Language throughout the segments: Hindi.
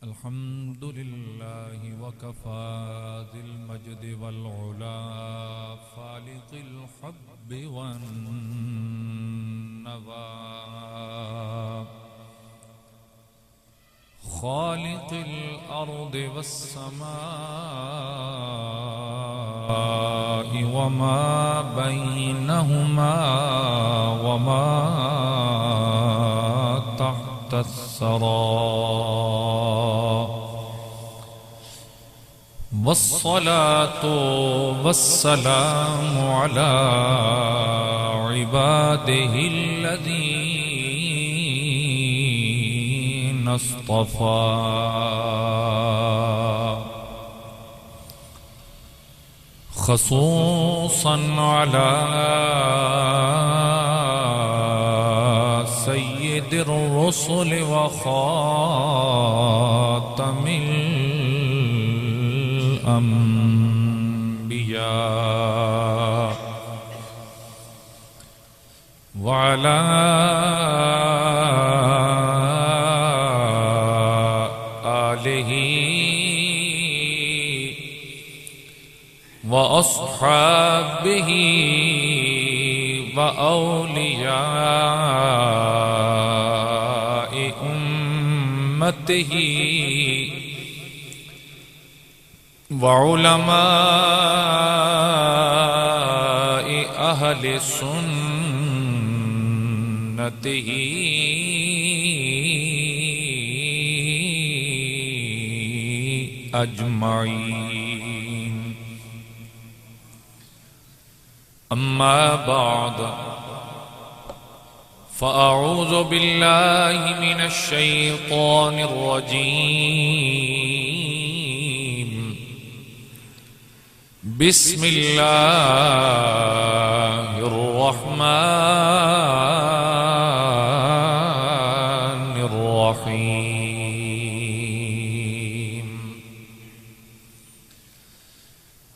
अल्हम्दुलिल्लाहि वकफ़ा ज़िल मजदि वल उला फ़ालिक़िल हब्बि वन नवा ख़ालिक़िल अर्दि वस्समाइ वमा बैनहुमा वमा तहतस्सरा वस्सलातु वस्सलामु अला इबादिहिल्लज़ीना इस्तफ़ा ख़ुसूसन अला सय्यिदिर रुसुलि व ख़ातमिल अंबिया वअला आलिहि व अस्हाबिहि व औलियाए उम्मतिहि व उलमाए अहले सुन्नतिहि अजमाइन। अम्मा बाद फ़अऊज़ु बिल्लाहि मिनश शैतानिर रजीम। बिस्मिल्लाहिर रहमानिर रहीम।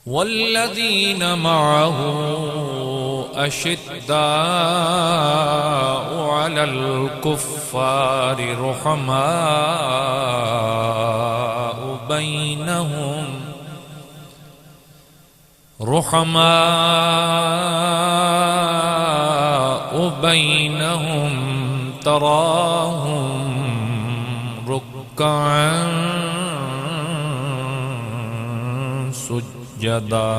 वल्लज़ीन मअहु अशिद्दाउ अलल कुफ़्फ़ारि रुहमाउ बैनहुम तराहुम रुक्कअन सुज्जदा।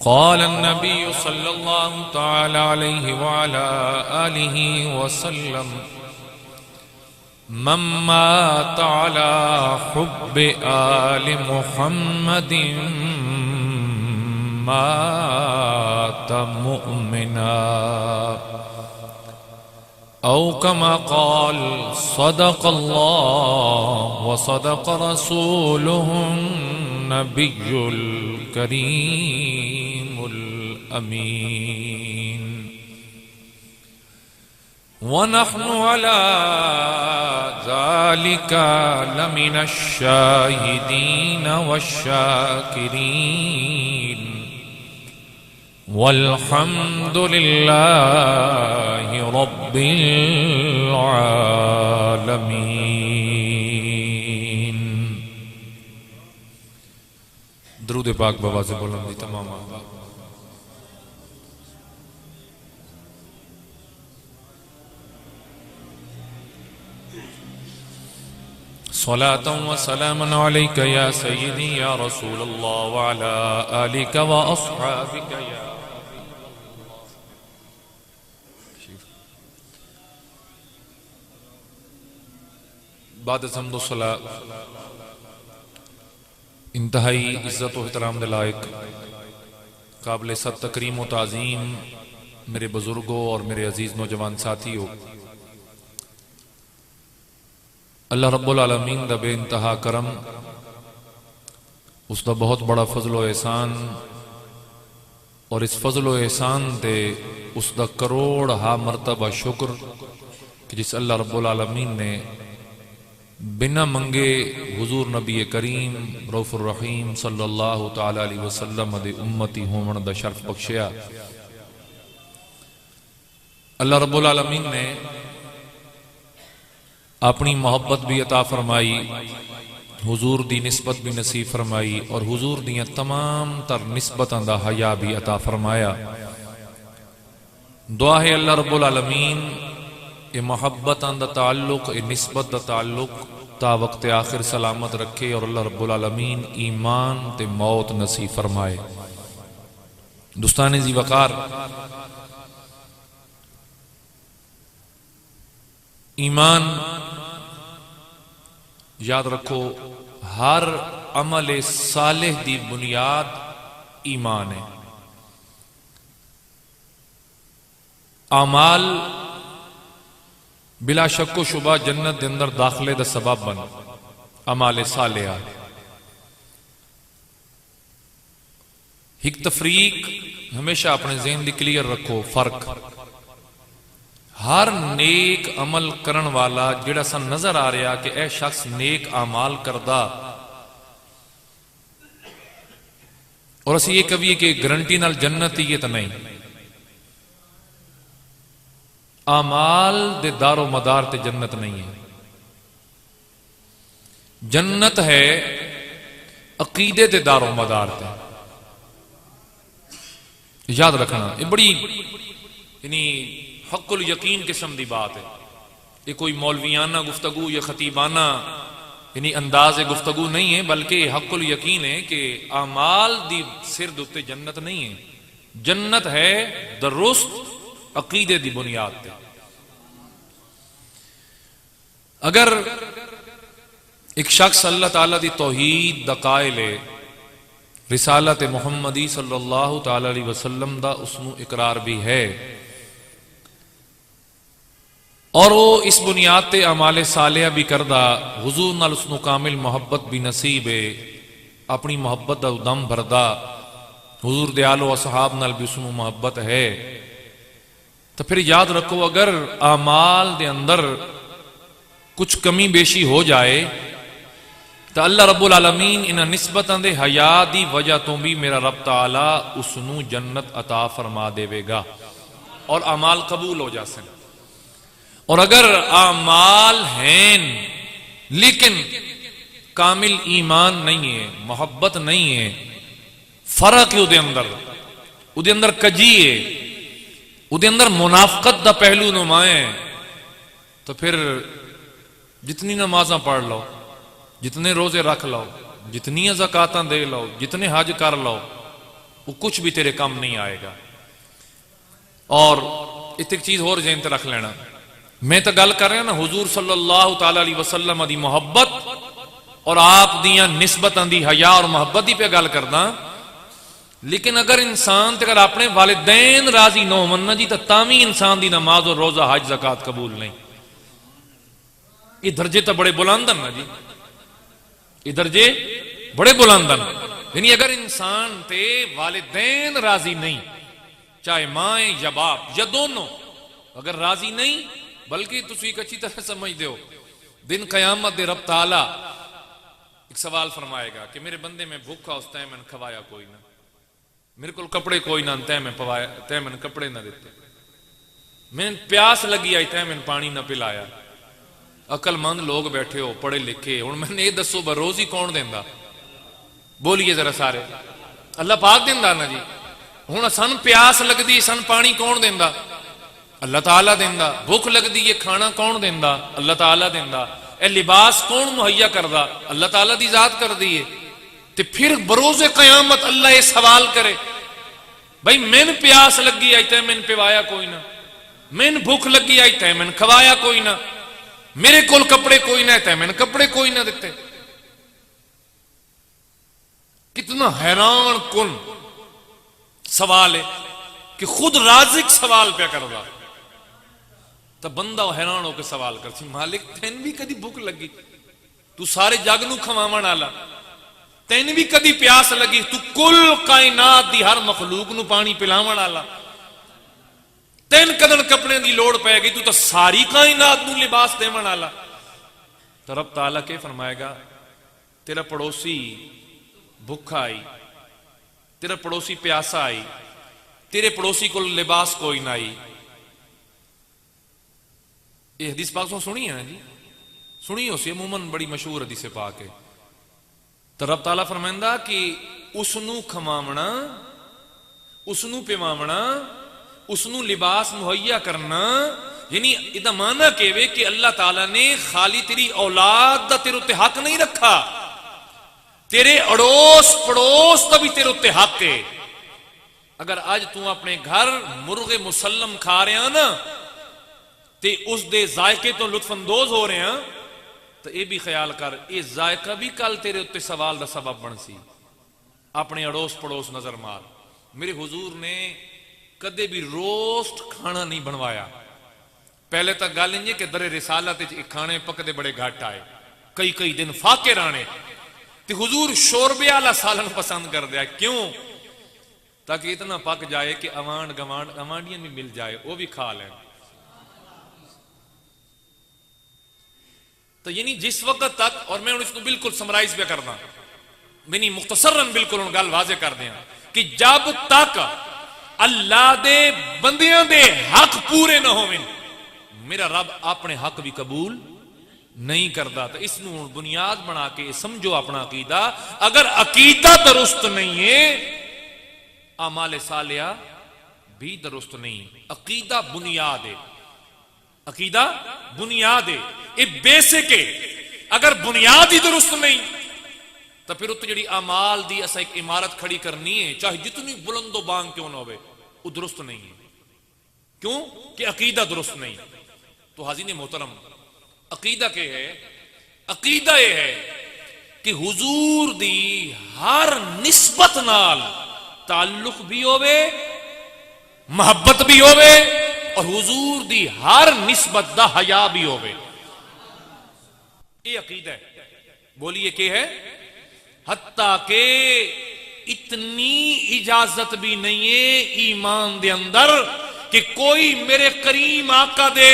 क़ाल अन्नबी सल्लल्लाहु तआला अलैहि व अला आलिहि वसल्लम मन मात अला हुब्बि आलि मुहम्मदिन मात मुअमिना औ कमा क़ाल सदक़ल्लाहु व सदक़ रसूलुहुन नबियुल करीमुल अमीन। व नहनु अला ज़ालिका लमिनश शाहिदीन वश्शाकिरीन वल्हम्दुलिल्लाहि रब्बिल आलमीन। दुरूद पाक बवाज़ बुलंदी तमाम सलातन व सलामन अलैका या सय्यदी या रसूलल्लाह व अला आलिका व अस्हाबिका या। बाद हम्द व सला इंतहाई इज्जत व एहतराम के लायक काबिल सद तकरीम व ताज़ीम मेरे बुजुर्गों और मेरे अजीज नौजवान साथियों, अल्लाह रब्बुल आलमीन दा बेइंतहा करम, उसका बहुत बड़ा फजल व एहसान और इस फजल व एहसान दे उसका करोड़ हा मरतबा शुक्र कि जिस अल्लाह रब्बुल आलमीन ने बिना मंगे हुजूर नबी करीम रऊफुर रहीम सल्लल्लाहु तआला अलैहि वसल्लम दे उम्मती होवन दा शर्फ बख्शिया। अल्लाह रब्बुल आलमीन ने अपनी मोहब्बत भी अता फरमाई, हुजूर दी निस्बत भी नसीब फरमाई और हुजूर दियां तमाम तर निस्बतां दा हया भी अता फरमाया। दुआ है अल्लाह रब्बुल आलमीन ये मोहब्बतां दा ताल्लुक, ये निस्बत दा ताल्लुक ता वक्त आखिर सलामत रखे और अल्लाह रब्बुल आलमीन ईमान ते मौत नसीब फरमाए। दोस्ताने जी वकार, ईमान याद रखो, हर अमल सालेह दी बुनियाद ईमान है। आमाल बिला शक्को शुबा जन्नत के अंदर दाखले का सबब बन, अमाले सालिहा। एक तफरीक हमेशा अपने ज़हन दी क्लियर रखो, फर्क हर नेक अमल करन वाला जिहड़ा सन नजर आ रहा कि यह शख्स नेक अमाल करदा और असी ये कहिए कि गारंटी नाल जन्नत ही है, तो नहीं। आमाल दे दारो मदार ते जन्नत नहीं है। जन्नत है अकीदे दे दारो मदार ते। याद रखना, ये बड़ी यानी हक्कुल यकीन किस्म की बात है। ये कोई मौलवियाना गुफ्तगू या खतीबाना यानी अंदाज गुफ्तगू नहीं है, बल्कि हक्कुल यकीन है कि आमाल दी सिर दे उत्ते जन्नत नहीं है। जन्नत है दुरुस्त अकीदे दी बुनियाद पे। अगर एक शख्स अल्लाह ताला दी तौहीद दा कायल है, रिसालत मुहम्मदी सल्लल्लाहु ताला अलैहि वसल्लम दा उसनू इकरार भी है और वो इस बुनियाद ते अमाले सालिहा भी करदा, हुजूर नाल उसनू कामिल मोहब्बत भी नसीब है, अपनी मोहब्बत दा उदम भरदा, हुजूर दे आलो असहाब नाल भी उसनू मोहब्बत है, तो फिर याद रखो अगर आमाल दे अंदर कुछ कमी बेशी हो जाए तो अल्लाह रब्बुल आलमीन इन निस्बतां दे हया दी वजह तो भी मेरा रब ताला उसनू जन्नत अता फरमा देवेगा और अमाल कबूल हो जासे। और अगर आमाल हैं लेकिन कामिल ईमान नहीं है, मोहब्बत नहीं है, फर्क है उदे अंदर कजी है, उदे अंदर मुनाफकत दा पहलू नुमाए, तो फिर जितनी नमाजा पढ़ लो, जितने रोजे रख लो, जितनी ज़कातां दे लो, जितने हज कर लो, वो कुछ भी तेरे काम नहीं आएगा। और एक चीज और ज़हन ते रख लेना, मैं तो गल कर रहा ना हुजूर सल्लल्लाहु ताला अलैहि वसल्लम दी मोहब्बत और आप दियां निस्बतां दी हया और मोहब्बत दी पे गल करदा, लेकिन अगर इंसान ते अगर अपने वालिदैन राजी न होवन ना जी, तो तावी इंसान दी नमाज और रोजा हज ज़कात कबूल नहीं। ये दर्जे तो बड़े बुलंद ना जी, ये दर्जे बड़े बुलंद। यानी अगर इंसान ते वालिदैन राजी नहीं, चाहे माए या बाप या दोनों अगर राजी नहीं, बल्कि तुम एक अच्छी तरह समझते हो दिन कयामत दे रब ताला एक सवाल फरमाएगा कि मेरे बंदे में भूखा उस तय मैंने खवाया कोई ना, मेरे को कपड़े कोई ना तय मैं पवाया, तय मैंने कपड़े ना देते, मैं प्यास लगी आई तय मैंने पानी ना पिलाया। अकलमंद लोग बैठे हो, पढ़े लिखे, हुण मैंने ये दसो रोज ही कौन देंदा? बोलिए जरा सारे, अल्लाह पाक देंदा ना जी। हुण सन प्यास लगदी, सन पानी कौन देंदा? अल्लाह ताला देंदा। भुख लगदी है, खाना कौन देंदा? अल्लाह ताला देंदा। ए लिबास कौन मुहैया करदा? अल्लाह ताला दी जात कर दी है। ते फिर बरोज़े कयामत अल्लाह ये सवाल करे, भाई मैन प्यास लगी आई तै मैन पिवाया कोई ना, मैन भुख लगी आई तै मैन खवाया कोई ना, मेरे कोल कपड़े कोई ना तै मैन कपड़े कोई ना दिते। कितना हैरान कुन सवाल है कि खुद राज़िक सवाल पे करदा, तो बंदा हैरान होकर सवाल कर, मालिक तैन भी कदी भुख लगी, तू सारे जग नू खवावण वाला, तैन भी कदी प्यास लगी, तू कुल कायनात दी हर मखलूक नू पानी पिलावण वाला, तैन कदन कपड़े की लोड़ पै गई, तू तो सारी कायनात नू लिबास देवण वाला। तो रब ताला के फरमाएगा, तेरा पड़ोसी भुखा आई, तेरा पड़ोसी प्यासा आई, तेरे पड़ोसी को लिबास कोई ना आई। ये हदीस पाक सुनी है ना जी, सुनी उसी अमूमन बड़ी मशहूर हदीस पाक है। तो रब ताला फरमांदा कि उसनू खमावना, उसनू पिवावना, उसनू लिबास मुहैया करना, यानी इदा माना केवे कि अल्लाह ताला ने खाली तेरी औलाद दा तेरे उत्ते हक नहीं रखा, तेरे अड़ोस पड़ोस का भी तेरे उत्ते हक है। अगर अज तू अपने घर मुर्गे मुसल्लम खा रहा ना ते उस दे जायके तो लुत्फअंदोज हो रहे हैं, तो यह भी ख्याल कर ये जायका भी कल तेरे उत्ते सवाल का सबब बन सी। अपने अड़ोस पड़ोस नजर मार। मेरे हुजूर ने कदे भी रोस्ट खाना नहीं बनवाया। पहले तक गल इंज कि दरे रिसालत खाने पकते बड़े घट आए, कई कई दिन फाके राने, ते हुजूर शोरबे वाला सालन पसंद कर दिया। क्यों? ताकि इतना पक जाए कि अवान गवान अवांडियन भी मिल जाए, वो भी खा लें। तो यानी जिस वक्त तक, और मैं इसको बिल्कुल समराइज पे करना, मैंने मुख्तसरन बिल्कुल गल वाजे कर दिया कि जब तक अल्लाह दे बंदियां दे हक पूरे ना होवे, मेरा रब अपने हक भी कबूल नहीं करता। तो इसनू बुनियाद बना के समझो अपना अकीदा। अगर अकीदा दुरुस्त नहीं है, अमाल सालिया भी दुरुस्त नहीं। अकीदा बुनियाद है, अकीदा बुनियाद है, ये बेसिक है। अगर बुनियाद ही दुरुस्त नहीं तो फिर उत्ते जी अमाल दी असा एक इमारत खड़ी करनी है, चाहे जितनी बुलंदो बांग क्यों ना हो, वो दुरुस्त नहीं है। क्यों? कि अकीदा दुरुस्त नहीं। तो हाज़रीन मोहतरम, अकीदा के है, अकीदा यह है कि हुजूर दी हर निस्बत नाल ताल्लुक भी होवे, मोहब्बत भी होवे, और हुजूर दी हर निस्बत दा हया भी होवे। ये अकीदा है। बोलिए क्या है? हत्ता के इतनी इजाजत भी नहीं है ईमान दे अंदर कि कोई मेरे करीम आका दे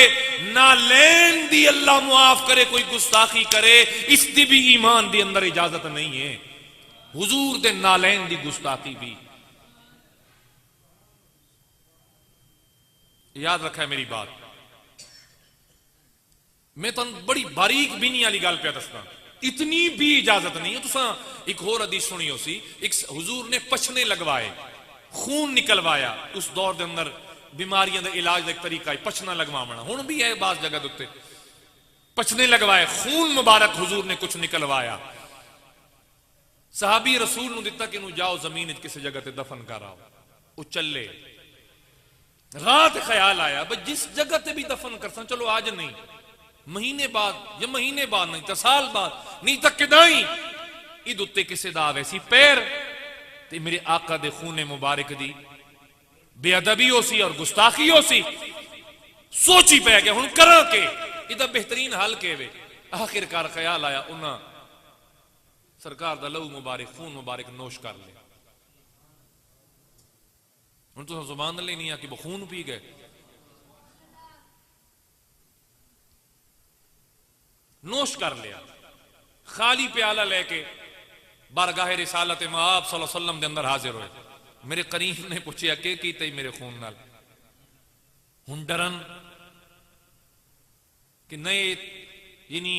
नालैन दी अल्लाह मुआफ करे कोई गुस्ताखी करे, इसकी भी ईमान दे अंदर इजाजत नहीं है। हुजूर दे नालैन दी गुस्ताखी भी। याद रखा है मेरी बात। मैं तुम बड़ी बारीक बीनी वाली गल पे दसना, इतनी भी इजाजत नहीं है। तुसा एक होर हदीस सुनी हो सी, एक हुजूर ने पछने लगवाए, खून निकलवाया। उस दौर के अंदर बीमारियों का इलाज का एक तरीका है पछना लगवाना, हुण भी है बास जगह के उत्ते। पछने लगवाए, खून मुबारक हुजूर ने कुछ निकलवाया। सहाबी रसूल नूं दिता कि जाओ जमीन किसी जगह ते दफन कर आओ। वो चले, रात ख्याल आया भाई जिस जगह ते भी दफन कर सा, चलो आज नहीं, महीने बाद, या महीने बाद नहीं तो साल बाद नहीं तो किदाई इद उत्ते किसे दा वैसी पैर ते मेरे आका दे खूने मुबारक दी बेअदबी हो सी और गुस्ताखी हो सी। सोची पै गया हुण करा के इदा बेहतरीन हल के वे। आखिरकार ख्याल आया उन्हां सरकार दा लहू मुबारक खून मुबारक नोश कर ले। हुण तुहां जुबान लेनी आ कि वो खून पी गए। नोश कर लिया, खाली प्याला लेके बारगाह रिसालत मआब सल्लल्लाहु अलैहि वसल्लम के अंदर हाजिर हुए। मेरे करीम ने पूछा के कीते मेरे खून नाल? हुण डरन कि नहीं, यानी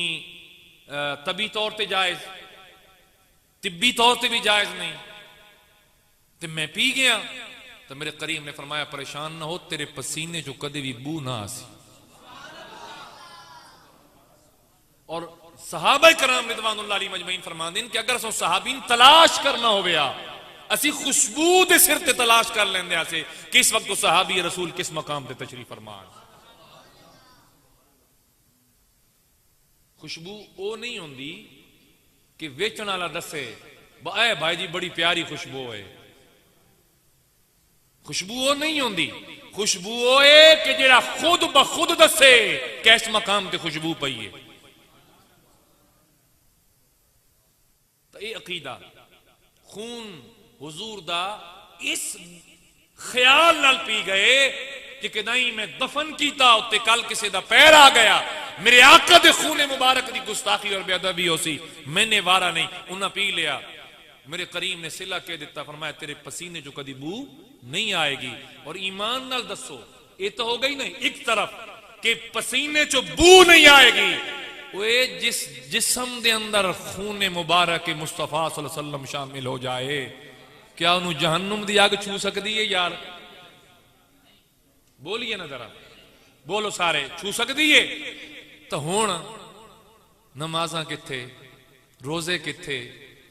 तबी तौर पर जायज, तिब्बी तौर पर भी जायज नहीं, तो मैं पी गया। तो मेरे करीम ने फरमाया परेशान ना हो, तेरे पसीने जो कदे भी बू ना आसी। और सहाबा कराम रिदवानुल्लाह अलैहिम अजमईन फरमांदे कि अगर सो सहाबीन तलाश करना हो गया, असी खुशबू दे सिर ते तलाश कर लेंदे आसे कि इस वक्त तो सहाबी रसूल किस मकाम ते तशरीफ फरमान। खुशबू वो नहीं होंदी कि वेचण वाला दसे ए भाई जी बड़ी प्यारी खुशबू है। खुशबू वो नहीं होंदी। खुशबू वो है कि जेड़ा खुद ब खुद दसे किस मकाम ते खुशबू पई है। तो ये अकीदा खून हुजूर दा इस ख्याल नाल पी गए कि नहीं मैं दफन कीता उत्ते कल किसी दा पैर आ गया, मेरे आका दे खूने मुबारक दी गुस्ताखी और बेअदबी हो सी, मैंने वारा नहीं, उन्हें पी लिया। मेरे करीम ने सिला कह दिता, फरमाया तेरे पसीने जो कदी बू नहीं आएगी। और ईमान नाल दसो ये तो हो गई नहीं एक तरफ कि पसीने चो बू नहीं आएगी, वे जिस जिस्म दे अंदर खून मुबारक मुस्तफा सल्लल्लाहु अलैहि वसल्लम शामिल हो जाए, क्या उन्होंने जहन्नुम दी अग छू सकती है यार? बोलिए ना जरा, बोलो सारे, छू सकती है? तो हुण नमाज़ां किथे, रोजे किथे,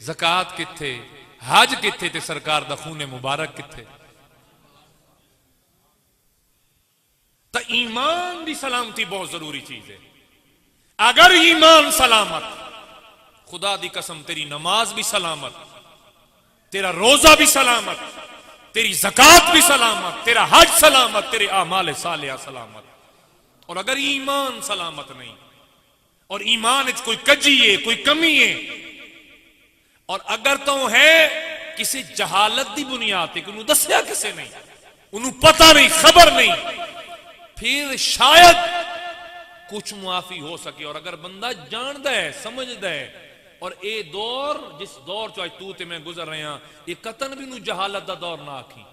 ज़कात किथे, हज किथे, ते सरकार दा खून मुबारक किथे? तो ईमान की सलामती बहुत जरूरी चीज है। अगर ईमान सलामत, खुदा दी कसम तेरी नमाज भी सलामत, तेरा रोजा भी सलामत, तेरी ज़कात भी सलामत, तेरा हज सलामत, तेरे आमाल सालिया सलामत। और अगर ईमान सलामत नहीं, और ईमान कोई कजी है, कोई कमी है, और अगर तो है किसी जहालत की बुनियाद पर, उन्होंने दसिया किसे नहीं, उन्होंने पता नहीं, खबर नहीं, फिर शायद कुछ मुआफी हो सके। और अगर बंदा जानता है, समझता है, और ये दौर जिस दौर चो तू ते मैं गुजर रहे हैं, ये कतन भी नू जहालत का दौर ना आखी।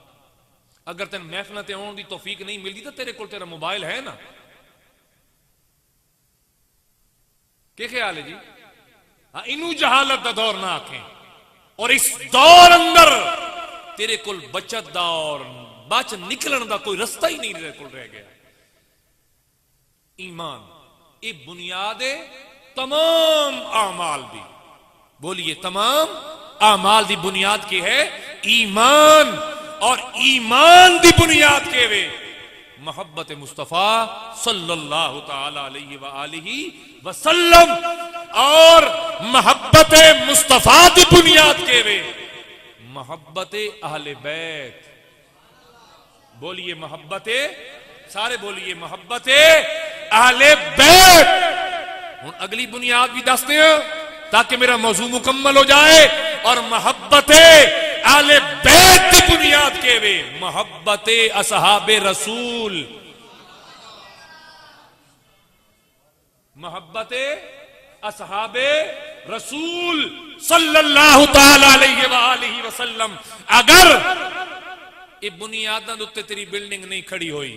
अगर तेन महफिल ते आने की तौफीक नहीं मिलती तो तेरे को तेरा मोबाइल है ना, क्या ख्याल है जी? हाँ, इनू जहालत का दौर ना आखें। और इस दौर अंदर तेरे को बचत का और बच निकलन का कोई रास्ता ही नहीं तेरे को रह गया। ईमान ये बुनियाद है तमाम आमाल दी। बोलिए, तमाम आमाल दी बुनियाद की है ईमान। और ईमान दी बुनियाद के वे मोहब्बत मुस्तफा सल्लल्लाहु ताला अलैहि वसल्लम, और मोहब्बत मुस्तफा दी बुनियाद के वे मोहब्बत अहले बैत। बोलिए मोहब्बत, सारे बोलिए मोहब्बत अहले बैत। हुन अगली बुनियाद भी दसते हैं ताकि मेरा मौजू मुकम्मल हो जाए। और मोहब्बत अहले बैत की बुनियाद के वे मोहब्बत असहाबे रसूल। मोहब्बत असहाबे रसूल सल्लल्लाहु ताला अलैहि वसल्लम। अगर ये बुनियादां दे उत्ते तेरी बिल्डिंग नहीं खड़ी हुई,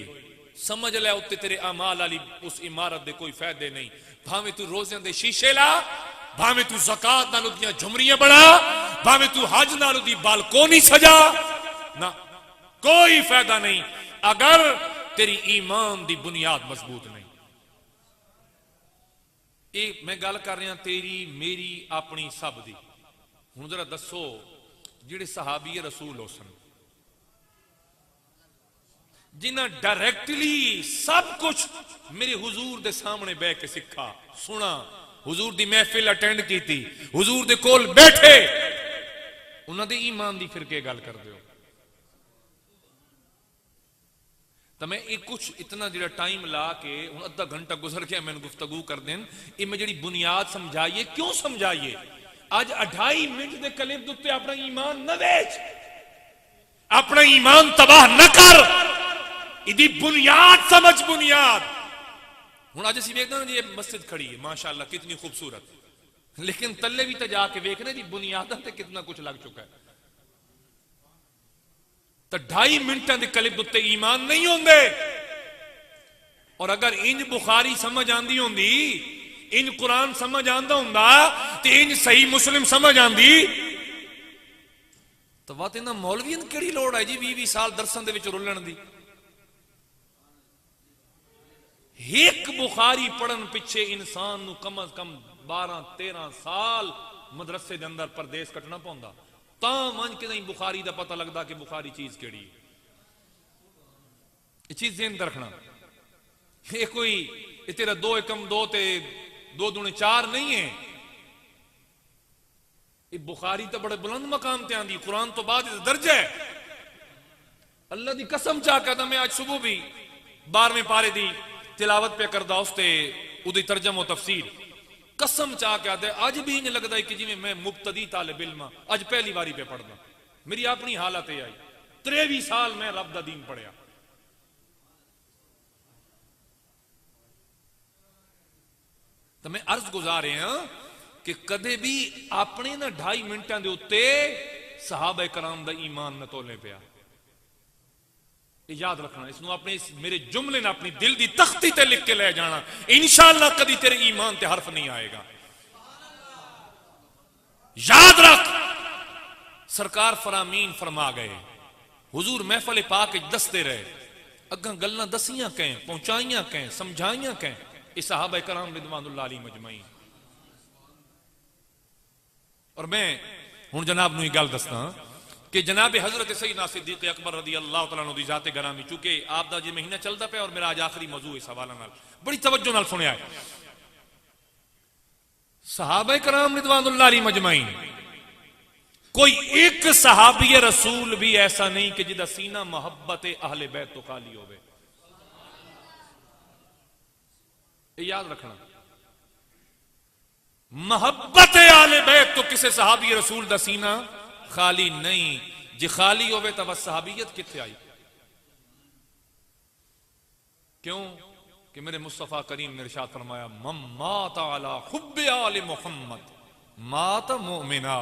समझ ले उत्ते तेरे अमाल वाली उस इमारत दे कोई फायदे नहीं। भावे तू रोज़ियां दे शीशे ला, भावे तू ज़कात नाल उदियां झुमरियां बना, भावे तू हज नाल उदी बालकोनी सजा, ना कोई फायदा नहीं अगर तेरी ईमान दी बुनियाद मजबूत नहीं। ये मैं गल कर रहा तेरी, मेरी, अपनी, सब दी। हुण जरा दसो, जिहड़े सहाबी रसूल हो सन, जिन्हें डायरेक्टली सब कुछ मेरे हुजूर दे सामने बह के सिखा, सुना, हुजूर दी महफिल अटेंड की थी, हुजूर दे कोल बैठे, उन्हां दे ईमान दी फिर के गल कर दो। तो मैं एक कुछ इतना जो टाइम ला के हुण अद्धा घंटा गुजर गया मैंने गुफ्तगू कर देन, ये मैं जी बुनियाद समझाइए। क्यों समझाइए? अज 2.5 मिनट के कलिप उत्ते अपना ईमान न बेच, अपना ईमान तबाह न कर, इदी बुनियाद समझ। बुनियाद हुण अज असीं वेखदे ना जी, मस्जिद खड़ी है माशाअल्लाह कितनी खूबसूरत, लेकिन तले भी तो जाके वेखने जी बुनियादां ते कितना कुछ लग चुका है। तो 2.5 मिनटां दे क्लिप उत्ते ईमान नहीं होंदे। और अगर इंज बुखारी समझ आंदी होंदी, इंज कुरान समझ आंदा हुंदा, ते इंज सही मुस्लिम समझ आंदी, तो वत इन्हां मौलवियां दी किहड़ी लोड़ है जी 20-20 साल दरसां दे विच रुलण दी। एक बुखारी पढ़न पिछे इंसान नू कम अज कम 12-13 साल मदरसे दे अंदर परदेस कटना पौंदा, तां मंज के नहीं बुखारी दा पता लगदा कि बुखारी चीज केड़ी है। ये चीज ज़हन रखना। ये कोई ये तेरा 2 एकम 2 ते 2 दूने 4 नहीं है। ये बुखारी तो बड़े बुलंद मकाम ते आंदी, कुरान तो बाद दर्जा है। अल्लाह दी कसम चाह कहता, मैं आज सुबह भी 12वें पारे दी तिलावत पे करदा, उसते उदी तर्जम और तफसीर, कसम चाह के आते अज भी इंज लगता है कि जिवें मैं मुब्तदी तालिब इल्म अज पहली बारी पे पढ़ना। मेरी अपनी हालत है आई, 23 साल मैं रब दा दीन पढ़िया। तो मैं अर्ज गुजार रहा कि कदे भी अपने ना 2.5 मिनटां दे उत्ते सहाबा कराम दा ईमान न तोले पिया। ये याद रखना, इसको अपने इस मेरे जुमले ने अपनी दिल दी तख्ती ते लिख के ले जाना। इंशाअल्लाह कदी तेरे ईमान ते हर्फ नहीं आएगा। याद रख, सरकार फरामीन फरमा गए, हुजूर महफल पाक दसते रहे, अग्गा गल्लां दसियां कहें, पहुंचाइयां कहें, समझाइयां कहें, इस सहाबा कराम रिदवानुल्लाह अलैहिम अजमईन। और मैं हुण जनाब नूं गल दसदा कि जनाब हजरत सैयदना सिद्दीक अकबर रदी अल्लाह तआला अन्हु दी जाते गरामी, चूंकि आप दा जे महीना चलदा पिया और मेरा आज आखिरी मौजू इस हवाले नाल बड़ी तवज्जो नाल सुनिया है। सहाबा कराम रिदवानुल्लाह अलैहिम अजमईन, कोई एक सहाबी रसूल भी ऐसा नहीं कि जिदा सीना मोहब्बत अहले बैत तो खाली होवे। याद रखना, मोहब्बत अहले बैत तो किसी सहाबी रसूल दा सीना खाली नहीं। जे खाली होवे तो बस सहाबियत किथे आई? क्यों कि मेरे मुस्तफा करीम ने इरशाद फरमाया, मम्मात अला हुब्बे आले मोहम्मद मात मोमिना।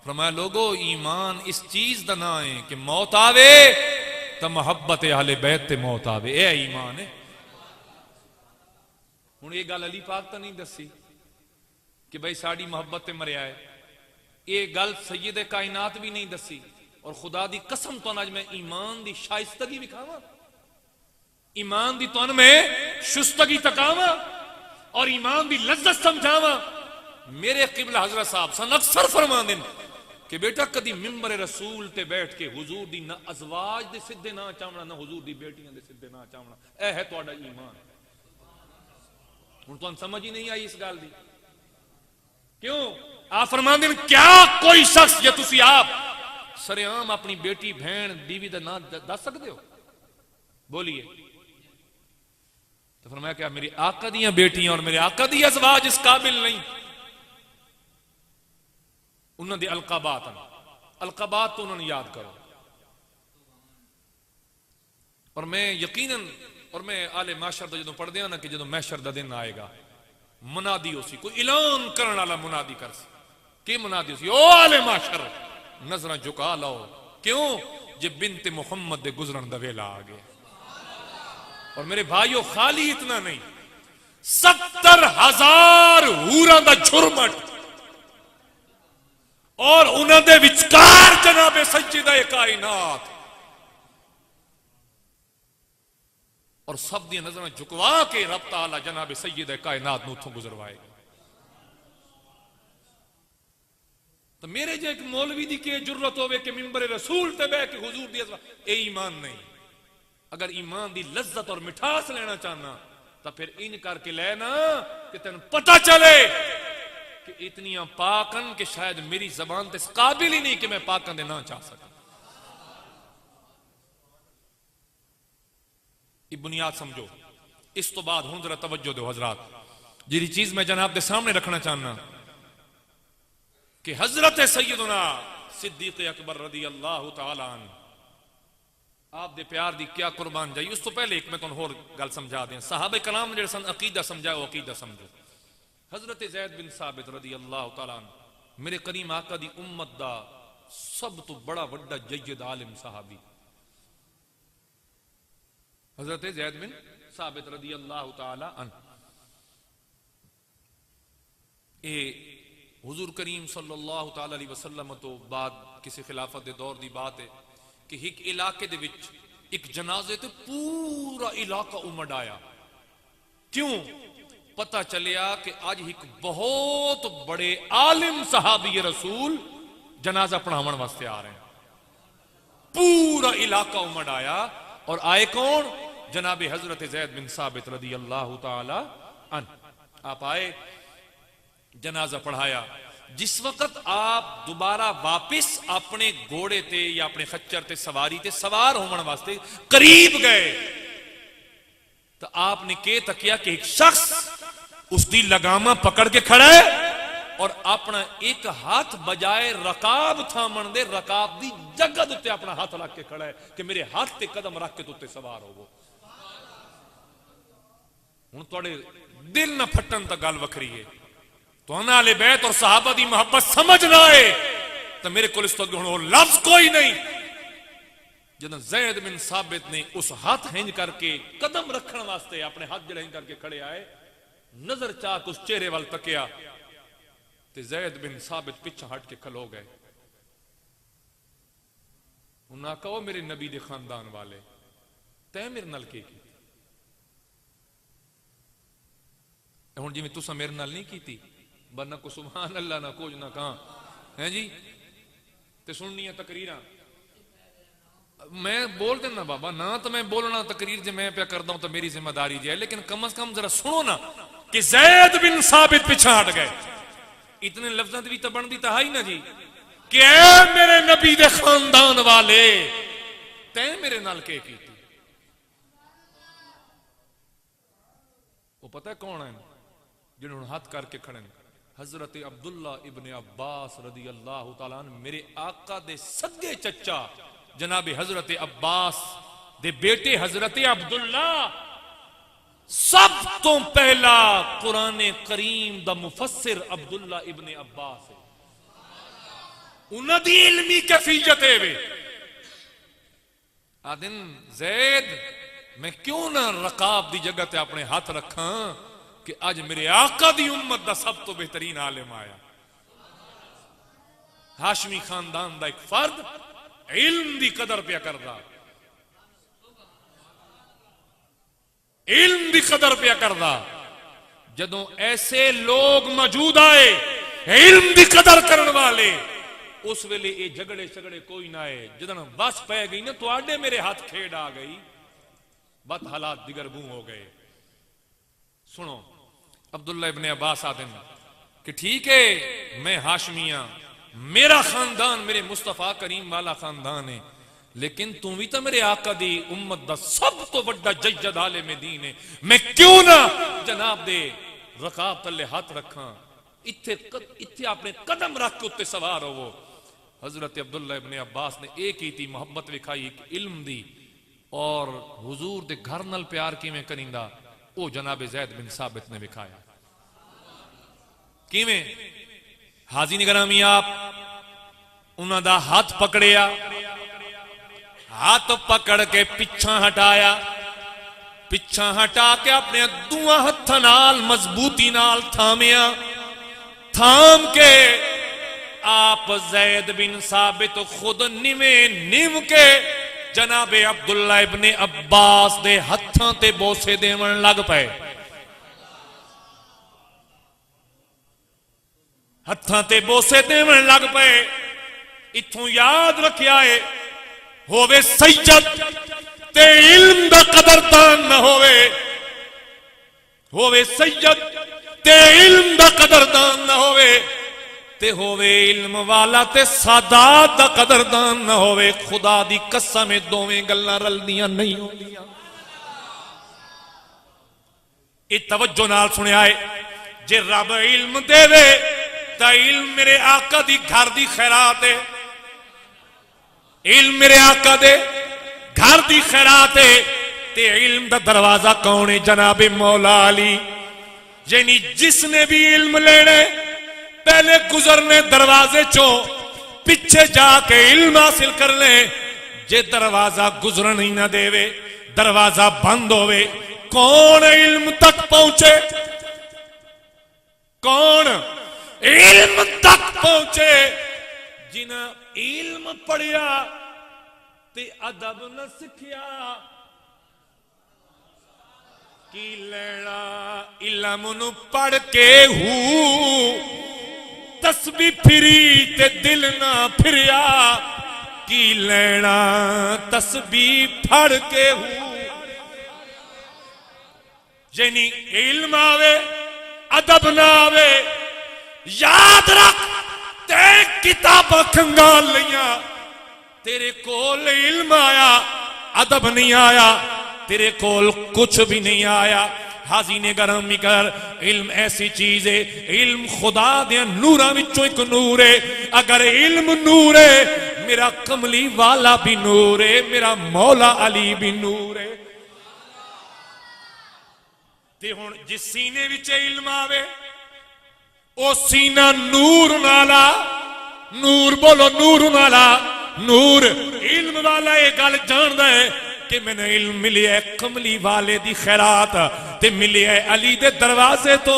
फरमाया लोगो, ईमान इस चीज का ना है कि मौत आवे तो मोहब्बत अहले बैत ते मौत आवे, ए ईमान है। हुण ये गल अली पाक तो नहीं दसी कि भाई साड़ी मोहब्बत ते मरिया है, ये गल सैयद कायनात भी नहीं दसी। और खुदा दी कसम तो अज मैं ईमान दी शाइस्तगी विखावा, ईमान दी तुन में शुस्तगी तकावा और ईमान दी लज्जत समझावा। मेरे किबला हजरत साहब सन अक्सर फरमांदे कि बेटा कदी मिंबर रसूल ते बैठ के हुजूर दी ना अजवाज दे सिद्धे ना चावना, ना हुजूर दी बेटियां दे सिद्धे ना चावना, ऐ है तुहाडा ईमान। हुण तुहानू समझ ही नहीं आई इस गल दी। क्यों? आप फरमांदे क्या कोई शख्स या तुसी आप सरेआम अपनी बेटी बहन बीवी दा नाम दस सकदे हो? बोलिए। तो फरमाया क्या मेरी आका दियां बेटियां और मेरे आका दी अज़वाज इस काबिल नहीं? उन्होंने दी अलकाबात तो उन्होंने याद करो। और मैं यकीनन, और मैं आले माशर दा जदों पढ़दे ना कि जदों महशर दा दिन आएगा, मुनादी होसी, कोई ऐलान करने वाला मुनादी कर सी। कि मुनादी होसी, ओ आले माशर नजर झुका लो। क्यों? जे बिनते मुहम्मद दे गुजरन दा वेला आ गया। और मेरे भाइयों, खाली इतना नहीं, 70,000 हूरां दा झुरमट और उन्होंने विचकार जनाबे सज्जिदा कायनात और सब दी नजर झुकवा के रब ताला जनाबे सज्जिदा कायनात नूं उथों गुजरवाएगा। तो मेरे जे एक मौलवी दी के जुर्रत होवे कि मिंबर रसूल ते बैठ के हुजूर दी अज़वा, ए ईमान नहीं। अगर ईमान दी लज्जत और मिठास लेना चाहना तो फिर इन करके लेना कि तेन पता चले कि इतनियां पाकन कि शायद मेरी जबान ते इस काबिल ही नहीं कि मैं पाकन दे ना चाह सका। ये बुनियाद समझो। इस तो बाद हुण जरा तवज्जो दो हजरात, जिहड़ी चीज मैं जनाब दे सामने रखना चाहना कि हजरत सैयदना सिद्दीक अकबर रदी अल्लाह तआला अन्हु, आप दे प्यार दी क्या कुर्बान जाई। उस तो पहले एक मैं तुहानू होर गल समझा दें। सहाबे कलाम ने जिहड़ा सन अकीदा समझाया, वो अकीदा समझो। हजरत ज़ैद बिन साबित रदी अल्लाह तआला अन्हु मेरे करीम आका दी उम्मत दा सब तो बड़ा वड्डा जय्यद आलिम सहाबी हजरत ज़ैद बिन साबित रदी अल्लाह तआला अन्हु। ए हुजूर करीम सल्लल्लाहु तआला अलैहि वसल्लम तो बाद किसी खिलाफत दे दौर दी बात है कि एक इलाके दे विच एक जनाजे ते पूरा इलाका उमड़ आया। क्यों? पता चलिया कि आज एक बहुत बड़े आलिम सहाबी रसूल जनाजा पढ़ावन वास्ते आ रहे हैं। पूरा इलाका उमड़ आया और आए कौन? जनाबे हजरत ज़ैद बिन साबित रदी अल्लाह तआला अन्हु। आप आए, जनाजा पढ़ाया। जिस वक्त आप दोबारा वापिस अपने घोड़े ते या अपने खच्चर ते सवारी ते सवार होने वास्ते करीब गए तो आपने के तकिया कि एक शख्स उसकी लगामा पकड़ के खड़ा है और अपना एक हाथ बजाए रकाब थामन दे रकाब दी जगह उत्ते अपना हाथ रख के खड़ा है कि मेरे हाथ ते कदम रख के तुत्ते सवार होवो। हुण तुहाडे दिल ना फटन तां गल वखरी है। तो आले बैत और सहाबा दी मोहब्बत समझ ना आए तो मेरे को इस तो लफ्ज कोई नहीं। जदों ज़ैद बिन साबित ने उस हाथ हिंज करके कदम रखने वास्ते अपने हाथ जड़े हिंज करके खड़े आए, नजर चाक उस चेहरे वाल तकिया ते ज़ैद बिन साबित पिछा हट के खलो गए। उन्हें कहो मेरे नबी दे खानदान वाले तै मेरे नाल की हुण जिवें तुसां मेरे नाल नहीं कीती, बरना को सुभान अल्लाह ना कुछ ना कहां है जी। ते सुननी तकरीरां मैं बोल देना बाबा ना, तो मैं बोलना तकरीर जो मैं पे करता हूं तो मेरी जिम्मेदारी जो है, लेकिन कम से कम जरा सुनो ना कि ज़ैद बिन साबित पीछे हट गए। इतने लफ्ज़ों की तो बनती तो है ही ना जी कि ऐ मेरे नबी दे खानदान वाले तै मेरे नाल के की। वो पता है कौन है जिन्होंने हाथ करके खड़े? हजरत अब्दुल्ला इब्ने अब्बास रदी अल्लाह तआला अन्हु, मेरे आका दे सगे चचा जनाब हजरत अब्बास दे बेटे हजरत अब्दुल्ला सब तो पहला कुरान करीम दा मुफस्सिर अब्दुल्ला इब्ने अब्बास है। उन्हां दी इल्मी कैफियत है वे आदिन ज़ैद मैं क्यों ना रकाब दी जगह ते अपने हाथ रखा कि आज मेरे आका दी उम्मत दा सब तो बेहतरीन आलिम आया। हाशमी खानदान दा एक फर्द इल्म दी कदर पे करदा, इल्म दी कदर पे करदा। जदों ऐसे लोग मौजूद आए इल्म दी कदर करने वाले, उस वेले ये झगड़े झगड़े कोई ना आए। जदों बस पै गई ना तो आडे मेरे हाथ खेड आ गई, बद हालात दिगर बू हो गए। सुनो अब्दुल्ला इब्ने अब्बास आदम कि ठीक है मैं हाशमिया, मेरा खानदान मेरे मुस्तफा करीम वाला खानदान है, लेकिन तू भी तो मेरे आका दी उम्मत दा सब तो बड़ा जज्जद आलिम दीन है। मैं क्यों ना जनाब दे रकाब तले हाथ रखा, इत्थे अपने कदम रख के उत्ते सवार हो। हजरत अब्दुल्ला इब्ने अब्बास ने एक ही थी मोहब्बत विखाई इल्म दी, और हुजूर दे घर नाल प्यार किवें करिंदा ओ जनाब ज़ैद बिन साबित ने विखाया। किवें? हाजी निगरामी आप उन्हां दा हाथ पकड़िया, हाथ पकड़ के पिछा हटाया, पिछा हटा के अपने दुआ हथ नाल मजबूती नाल थामिया, थाम के आप ज़ैद बिन साबित खुद निवे निम के जनाबे अब्दुल्ला इब्ने अब्बास दे हत्थां ते बोसे देवन लग पे। हत्थां ते बोसे देवन लग पे। इथों याद रखिया है होवे सैयद ते इल्म दा कदरदान न होवे सैयद ते इल्म दा कदरदान न होवे इल्म वाला ते सादात दा कदरदान न होवे। खुदा दी कसम दोवें गल्लां रलदियां नहीं होंदियां। ये तवज्जो नाल सुनिया है, जे रब इल्म देवे ता इल्म मेरे आका दी घर दी खैरात है, इल्म मेरे आका दे घर दी खैरात है। ते इल्म दा दरवाजा कौन है? जनाबे मौला अली। यानी जिसने भी इल्म लेने पहले गुजरने दरवाजे चो, पिछे जाके इल्म हासिल करने। जे दरवाजा गुजरन ही ना देवे, दरवाजा बंद होवे, कौन इल्म तक पहुंचे? कौन इल्म तक पहुंचे? जिन्हें इल्म पढ़िया ते अदब न सिखिया, की लेना इल्म नु पढ़ के हूं तस्बी फिरी ते दिल ना फिरिया। की लेना तस्बी फड़ के हूं। यानी इल्म आवे अदब ना आवे, याद रख ते किताबां खंगाल लिया, तेरे कोल इल्म आया अदब नहीं आया, तेरे कोल कुछ भी नहीं आया। हाजी ने गरमी कर, इल्म ऐसी चीज है, इल्म खुदा दे नूरां विचों एक नूर है। अगर इल्म नूर है, मेरा कमली वाला भी नूर है, मेरा मौला अली भी नूर है। ते हुण जिस सीने विच इल्म आवे ओ सीना नूर नाला, नूर बोलो नूर नाला, नूर इल्म वाला ये गल जानदा है कि मैंने इल्म मिली है कमली वाले दी खैरात ते मिली है अली दे दरवाजे तो।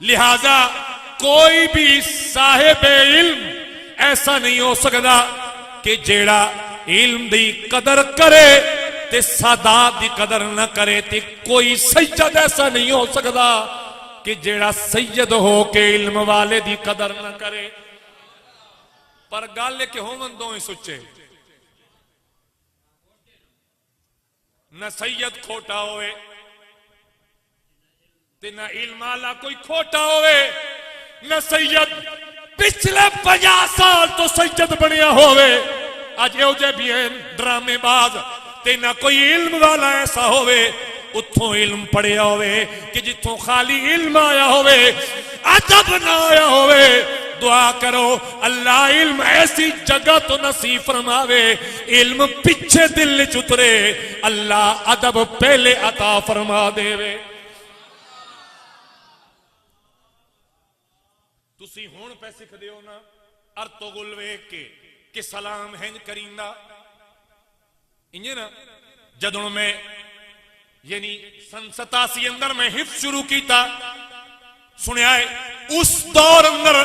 लिहाजा कोई भी साहिब इल्म ऐसा नहीं हो सकता कि जेड़ा इल्म दी कदर करे ते सादात दी कदर न करे। ते कोई सैयद ऐसा नहीं हो सकता कि जेड़ा सैयद हो के इल्म वाले दी कदर न करे। पर गल के होवन दो ही सुचे, न सैयद खोटा होए ते न इल्म वाला कोई खोटा होए, न सैयद पिछले 50 साल तो सैयद बनया होवे। अज यो जे भी है ड्रामेबाज ते ना कोई इल्म वाला ऐसा होवे उथों इल्म पढ़िया होवे कि जिथों खाली इल्म आया होवे अदब ना आया होवे। दुआ करो अल्लाह इल्म ऐसी जगह तो नसीब फरमावे, इल्म पीछे दिल च उतरे, अल्लाह अदब पहले अता फरमा देवे। तुसी हुण पे सिखदे हो ना अर्तुगुल वेख के सलाम हैंज करींदा इंजे ना। जदों मैं यानी सन 87 अंदर मैं हिफ्ज शुरू किया सुनिया है, उस दौर अंदर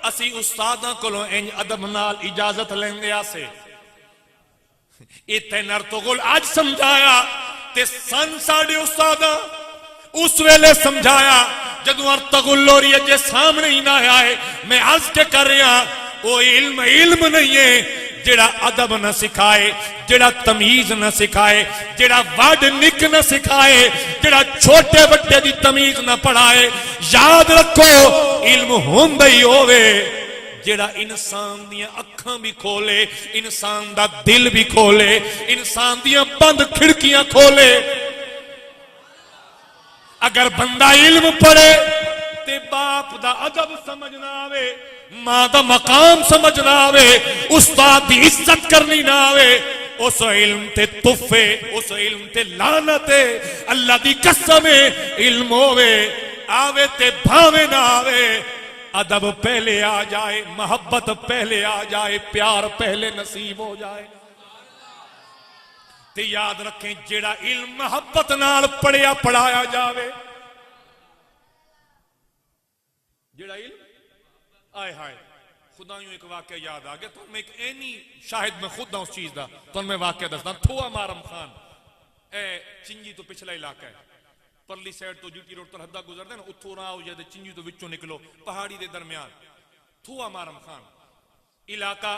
असी उस्तादां कोलों इंज अदब नाल इजाजत लेंदे आसे। इत्थे अर्तुगुल आज समझाया ते सन साडे उस्तादां उस वेले समझाया जदों अर्तुगुल लोरी अजे सामने ही ना आए। मैं अर्ज के कर रहा वो इल्म इल्म नहीं है जेड़ा अदब न सिखाए, जेड़ा तमीज न सिखाए, जेड़ा वड निक न सिखाए, जेड़ा छोटे बच्चे की तमीज न पढ़ाए। याद रखो इल्म होंदा ही होवे जेड़ा इंसान दियां अखां भी खोले, इंसान दा दिल भी खोले, इंसान दियां बंद खिड़कियां खोले। अगर बंदा इल्म पढ़े ते बाप दा अदब समझ ना आवे, मां दा मकाम समझ ना आवे, उस्ताद दी इज्जत करनी ना आवे, उस इल्म ते तुफे, उस इल्म ते लानत है। अल्लाह दी कसम इल्म होवे आवे ते भावे ना आवे, अदब पहले आ जाए, मोहब्बत पहले आ जाए, प्यार पहले नसीब हो जाए। ते याद रखें जेड़ा इल्म मोहब्बत नाल पढ़िया पढ़ाया जावे, जेड़ा इल्म आए हाय खुदा यूं एक वाक्य याद आ गया। तो मैं एक ऐनी शाहिद मैं खुद उस चीज का तो मैं वाक्य दसदा। थोआ मारम खान ए चिंजी तो पिछला इलाका है, परली साइड तो जीटी रोड तरहदा गुजरदा ना, उथों ना आओ जद चिंजी तो विचों निकलो पहाड़ी के दरमियान थोआ मारम खान इलाका।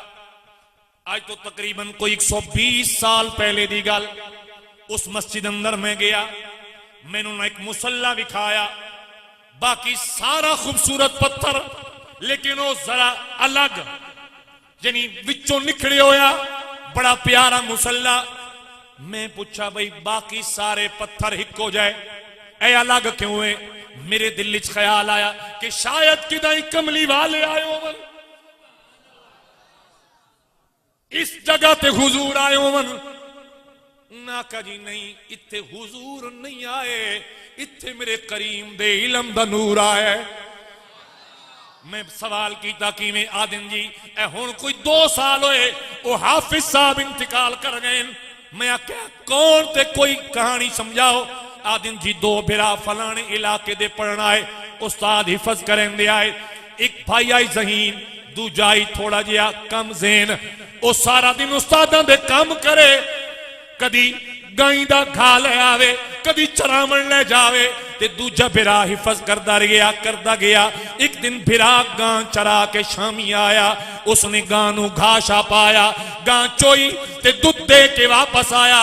आज तो तकरीबन कोई 120 साल पहले दी गल। उस मस्जिद अंदर मैं गया, मैनू ना एक मुसल्ला विखाया, बाकी सारा खूबसूरत पत्थर लेकिन वो जरा अलग यानी विचों निखड़े होया, बड़ा प्यारा मुसल्ला। मैं पूछा भाई बाकी सारे पत्थर हिक हो जाए ऐ अलग क्यों है? मेरे दिल च ख्याल आया कि शायद किदाई कमली वाले आए होवन, इस जगह ते हुजूर आए होवन। ना का जी नहीं, इत्थे हुजूर नहीं आए, इत्थे मेरे करीम दे इल्म दा नूर आया। मैं सवाल किया कि में आदिन जी ए हुण कोई 2 साल होए वो हाफिज साहब इंतकाल कर गए। मैं आख्या कौन ते कोई कहानी समझाओ। आदिन जी 2 बिरा फलाने इलाके दे पढ़न आए, उस्ताद हिफज करें दे आए। एक भाई आई जहीन, दूजा आई थोड़ा जिहा कम ज़ेन। वो सारा दिन उस्तादां दे काम करे, कदी गाई दा घा ले आवे, कदी चरावण ले जावे, ते दूजा बिरा हिफज करदा गया। एक दिन बिरा गां चरा के शामी आया, उसने गां नू घा शा पाया, गां चोई ते दुध दे के वापस आया।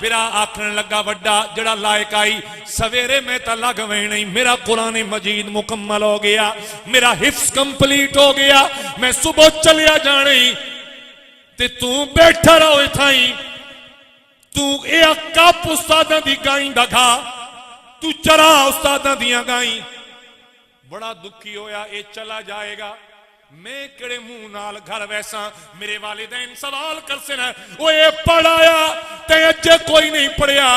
बिरा आखन लगा वड्डा जड़ा लायक आई, सवेरे में तो लग नहीं, मेरा कुरान मजीद मुकम्मल हो गया, मेरा हिफ्स कंप्लीट हो गया, मैं सुबह चलिया जाने ते तू बैठा रहो इथाई, तू ए कप उस्तादां दी गाई दा खा, तू चरा उस्तादां दियां गाई। बड़ा दुखी होया, ये चला जाएगा, मैं केड़े मुंह नाल घर वैसा। मेरे वालिदैन सवाल कर से ना वो ये पढ़ाया ते अजे कोई नहीं पढ़िया।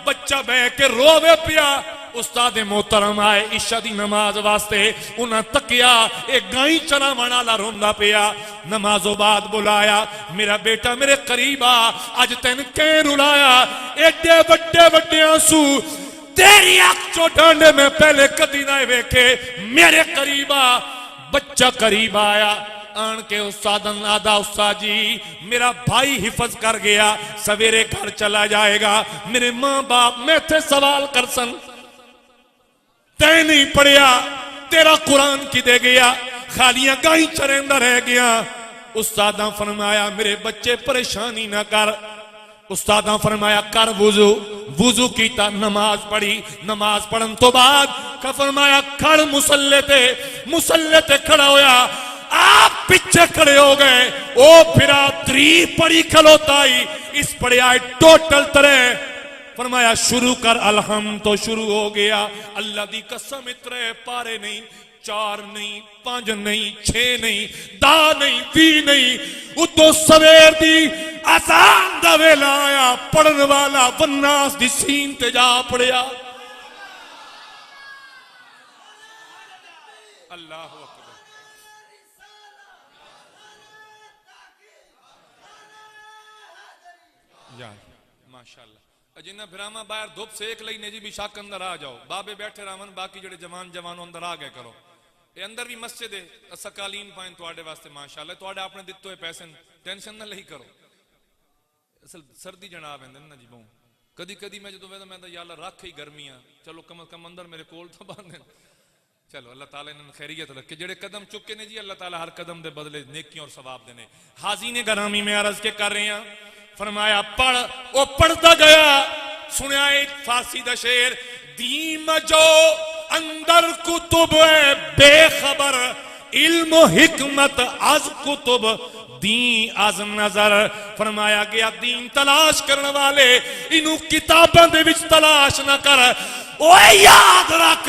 बच्चा बह के रोवे पिया, उस्ताद मोहतरम आए इशा दी नमाज वास्ते, उन्हें तकिया एक गाई चरावण वाला रोंदा पिया। नमाजों बाद बुलाया, मेरा बेटा मेरे करीब आ, अज तेन कै रुलाया? एडे वड्डे वड्डे आंसू तेरी अख चो डांडे में पहले कदी ना वेखे, मेरे करीब आ। बच्चा करीब आया, आन के उस्ताद आदा, उस्ताद जी मेरा भाई हिफज कर गया, सवेरे घर चला जाएगा, मेरे मां बाप मैं थे सवाल कर सन, तै नहीं पढ़िया, तेरा कुरान किदे गया, खालियां गाई चरेंदा रह गया। उस्तादा फरमाया मेरे बच्चे परेशानी ना कर। उस्तादा फरमाया कर वुजू, वुजू कीता, नमाज पढ़ी, नमाज पढ़न तो बाद फरमाया खड़ मुसल्ले ते खड़ा होया। आप पीछे खड़े हो गए, ओ फिरा 3 पढ़ी खलोताई, इस पढ़िया टोटल तरह। फरमाया शुरू कर अलहम, तो शुरू हो गया। अल्लाह दी कसम इतरे पारे नहीं, 4 नहीं, 5 नहीं, 6 नहीं, 10 नहीं, 20 नहीं, उतो सवेर दी आसान दा वेला आया, पढ़न वाला वन्नास दी सीन ते जा पढ़िया। अल्लाह अकबर। यार माशाअल्लाह, जिन्हें फिरामा बाहर धुप सेक लई ने जी भी शक अंदर आ जाओ, बाबे बैठे रावन, बाकी जेडे जवान अंदर आ गए करो। ये अंदर भी मस्जिद है, असा कालीन पाइन तुहाडे वास्ते माशाअल्लाह, तुहाडे अपने दित्ते हुए पैसे, टेंशन ना लही करो। असल सर्दी जना वेंदे ना जी, बहु कदी कदी मैं जो वेंदा मैं या अल्लाह रख ही गर्मियां, चलो कम से कम अंदर मेरे कोल तो बांधे। चलो अल्लाह ताला इन्हें खैरियत रखे, जेडे कदम चुके ने जी अल्लाह ताला हर कदम दे बदले नेकी और सवाब देने। हाजी ने गरामी में अर्ज के कर रहे हैं, फरमाया पढ़, वो पढ़ता गया, सुनिया एक फारसी दा शेर, दीम जो अंदर कुतुब बेखबर, इल्म हिकमत आज कुतुब दी आज नजर। फरमाया गया दीन तलाश करने वाले इनू किताबां दे विच तलाश ना कर, ओए याद रख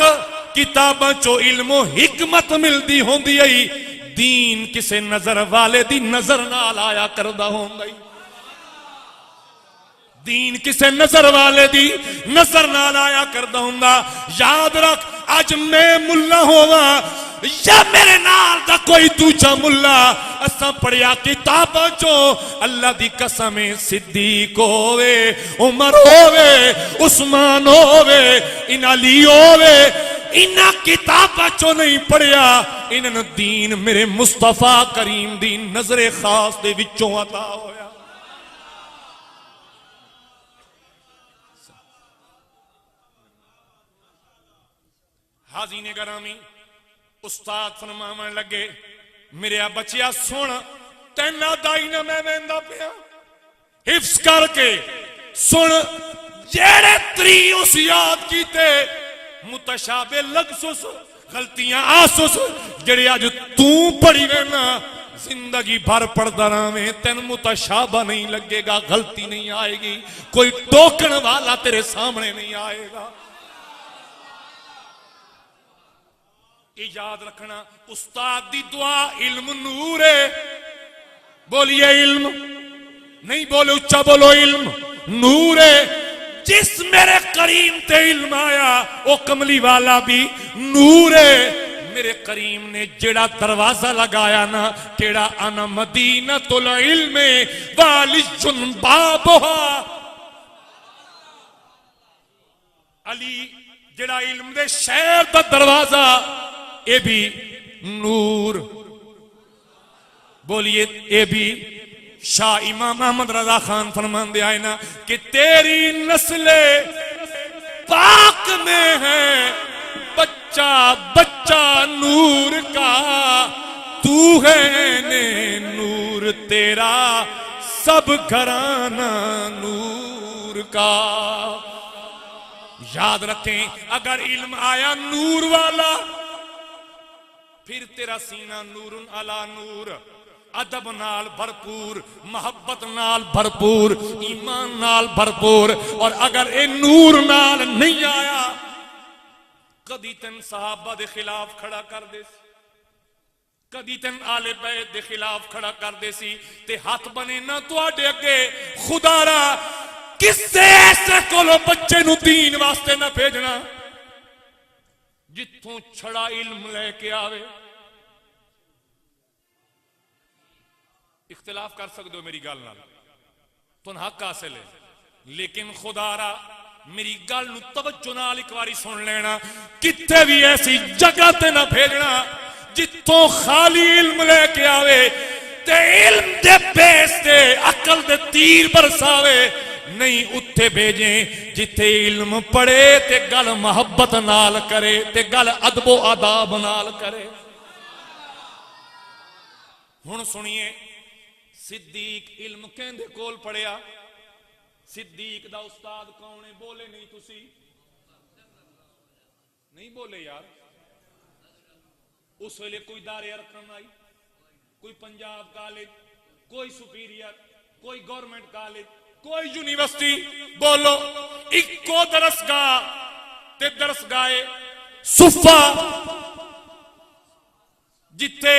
किताबां चो इल्म हिकमत मिलदी होंदी है, दीन किसे नजर वाले दी नजर नाल आया करदा होंदा है। दीन किसे नजर वाले दी नजर नाल आया करदा हुंदा। याद रख अज मैं मुल्ला होवा या मेरे नाल दा कोई दूजा मुल्ला, असा पढ़िया किताबां चो अल्लाह दी कसम सिद्दीक होवे, उमर होवे, उस्मान होवे, इन अली होवे, इन्हां किताबां चो नहीं पढ़िया, इन्हां दीन मेरे मुस्तफा करीम दी नजरे खास दे विचों अता होया। हाजी ने गरामी उस्ताद फरमावन लगे, मेरे बच्चिया सुन, तेना दाई ना मैं वेंदा पिया, हिफ्स करके सुन, जेड़े 3 उस याद कीते मुतशाबे लफ्ज़ गलतियां आसुस, जेड़े अज तू पढ़ी वेना जिंदगी भर पढ़ता रहे, तेन मुतशाबा नहीं लगेगा, गलती नहीं आएगी, कोई टोकन वाला तेरे सामने नहीं आएगा। ये याद रखना, उस्ताद दी दुआ इल्म नूर है, बोलिए इल्म नहीं, बोले उच्चा बोलो इल्म नूर है। जिस मेरे करीम ते इल्म आया वो कमली वाला भी नूर है। मेरे करीम ने जेड़ा दरवाजा लगाया ना, केड़ा अना मदीनतुल इल्म वालिजुन बाबुहा, अली जेड़ा इल्म दे शहर दा दरवाजा, ये भी नूर, बोलिए ये भी। शाह इमाम अहमद रजा खान फरमाते आए ना कि तेरी नस्ले पाक में है बच्चा बच्चा नूर का, तू है ने नूर तेरा सब घराना नूर का। याद रखें, अगर इल्म आया नूर वाला, फिर तेरा सीना नूरुन अला नूर, अदब नाल भरपूर, मोहब्बत नाल भरपूर, ईमान नाल भरपूर। और अगर ये नूर नाल नहीं आया, कदी तेन सहाबा दे खिलाफ खड़ा कर दे, कदी तेन आले बैत दे खिलाफ खड़ा कर दे सी, ते हाथ बने ना तुहाडे अगे, खुदारा किसे ऐसे कोलो बच्चे नू दीन वास्ते ना भेजना जिथों छड़ा इल्म लेके आवे। इख्तिलाफ कर सकते हो मेरी गल नाल, तुहानू हक हासिल है, लेकिन खुदारा मेरी गल नू तवज्जो नाल एक बारी सुन लेना। किथे भी ऐसी जगह ते ना भेजना जिथों खाली इल्म लेके आवे ते इल्म दे बेस ते अकल दे तीर बरसावे। नहीं उत्थे भेजे जिथे इल्म पढ़े ते गल मोहब्बत नाल करे ते गल अदबो आदाब नाल करे। हुण सुनिए, सिद्दीक इल्म कहंदे कोल पढ़िया। सिद्दीक दा उस्ताद कौन है? बोले नहीं, तुसी नहीं बोले यार। उस वेले कोई दारे अरकम आई, कोई पंजाब कॉलेज, कोई सुपीरियर, कोई गवर्नमेंट कॉलेज, कोई यूनिवर्सिटी। बोलो इको दरसगाह ते दरसगाहे सुफा जिथे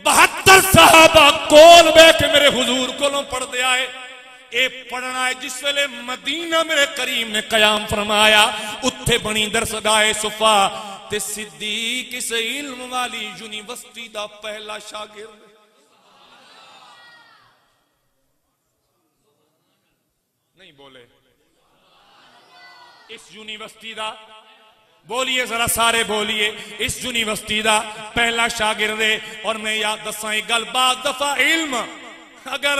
72 साहबा कोल बैठ मेरे हुजूर कोलों पढ़ते आए। ये पढ़ना है जिस वेले मदीना मेरे करीम ने कयाम फरमाया, उत्थे बनी दरसगाहे सुफा ते सिद्दीक इस इल्म वाली यूनिवर्सिटी दा पहला शागिर्द। नहीं बोले इस यूनिवर्सिटी दा, बोलिए जरा सारे बोलिए, इस यूनिवर्सिटी दा पहला शागिर्द है। और मैं याद दसा एक गल, बाद दफा इल्म अगर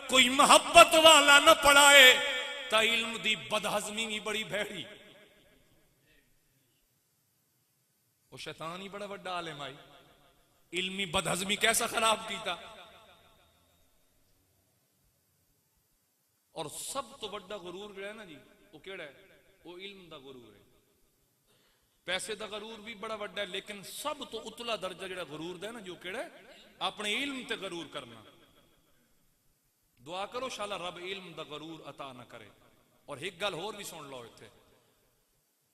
कोई मोहब्बत वाला न पढ़ाए तो इल्म दी बदहजमी भी बड़ी भैड़ी। वो शैतान ही बड़ा बड़ा आलिम आई, इल्मी बदहजमी कैसा खराब कीता। और सब तो बड़ा गुरूर जो है ना जी, वो केड़ा है? वो इल्म दा गुरूर है। पैसे दा गुरूर भी बड़ा बड़ा है, लेकिन सब तो उतला दर्जा जो गुरूर दा है ना, जो केड़ा है? अपने इल्म ते गुरूर करना। दुआ करो शाला रब इल्म दा गुरूर अता ना करे। और एक गल होर भी सुन लो, इत्थे